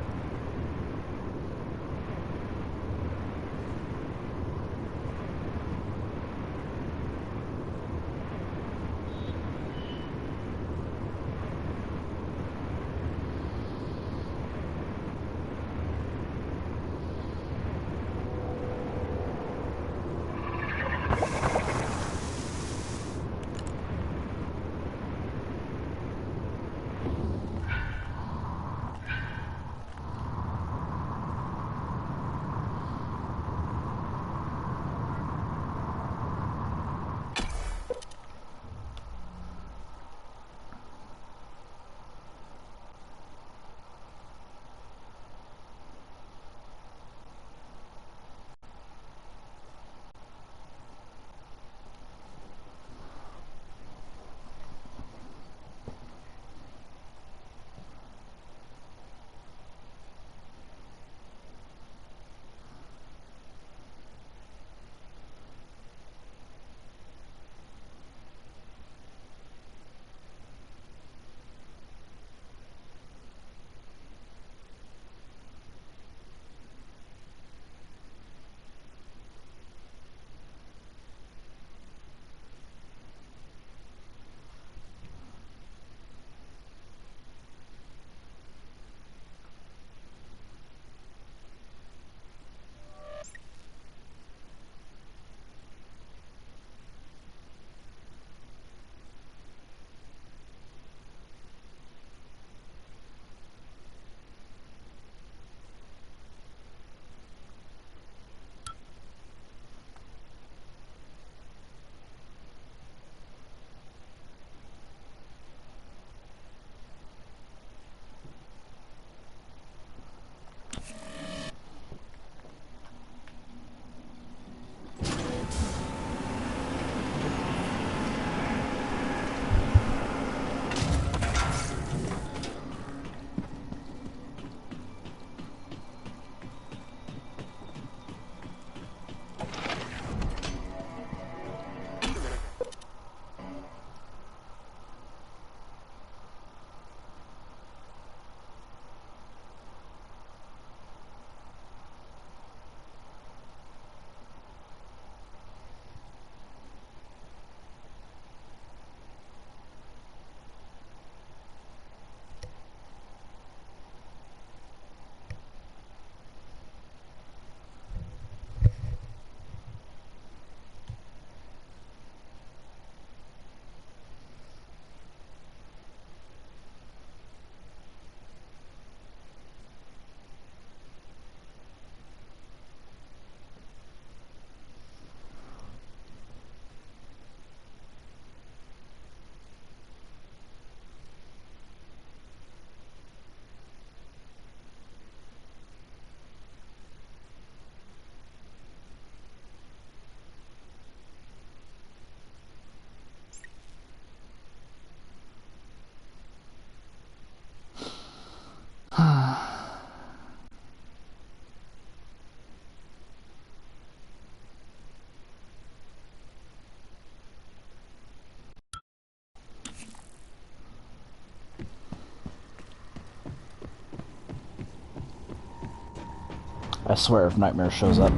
I swear if Nightmare shows up.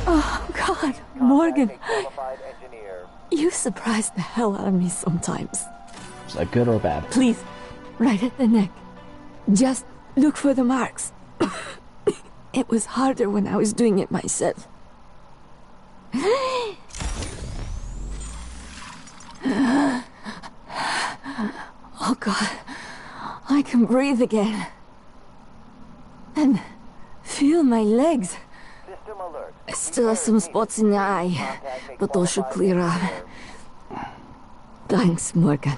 Oh, God, Morgan. You surprise the hell out of me sometimes. Is that good or bad? Please, right at the neck. Just look for the marks. It was harder when I was doing it myself. Oh, God. I can breathe again. And feel my legs. I still have some spots in the eye, but those should clear up. Thanks, Morgan.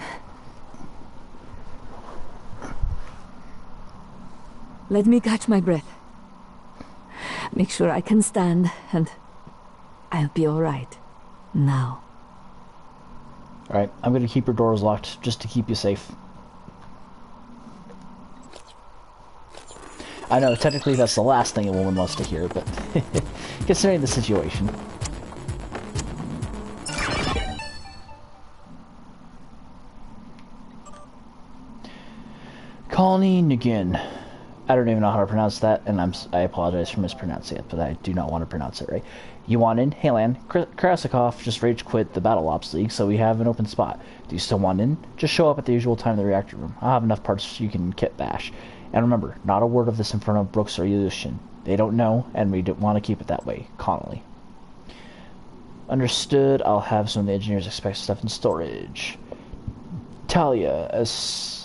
Let me catch my breath. Make sure I can stand, and I'll be all right. Now. Alright, I'm gonna keep your doors locked just to keep you safe. I know, technically that's the last thing a woman wants to hear, but considering the situation. Colony Nguyen. I don't even know how to pronounce that, and I apologize for mispronouncing it, but I do not want to pronounce it right. Yuanin, Heylan, Krasikov just rage quit the Battle Ops League, so we have an open spot. Do you still want in? Just show up at the usual time in the reactor room. I'll have enough parts you can kit bash. And remember, not a word of this in front of Brooks or Yushin. They don't know, and we don't want to keep it that way. Connolly. Understood. I'll have some of the engineers expect stuff in storage. Talia, as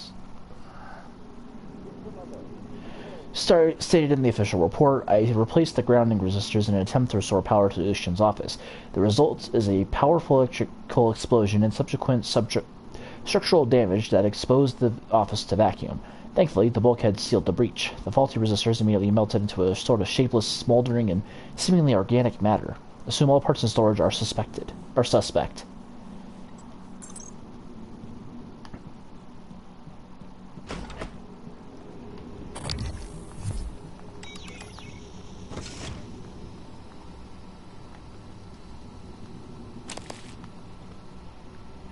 stated in the official report, I replaced the grounding resistors in an attempt to restore power to Yushin's office. The result is a powerful electrical explosion and subsequent structural damage that exposed the office to vacuum. Thankfully, the bulkhead sealed the breach. The faulty resistors immediately melted into a sort of shapeless, smoldering, and seemingly organic matter. Assume all parts in storage are suspect.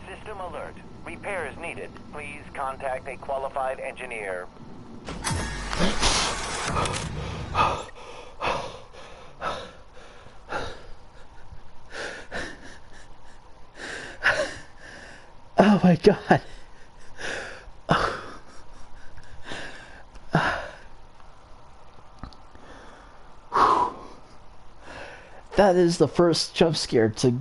System alert. Repairs needed. Please contact a qualified engineer. Oh my God. That is the first jump scare to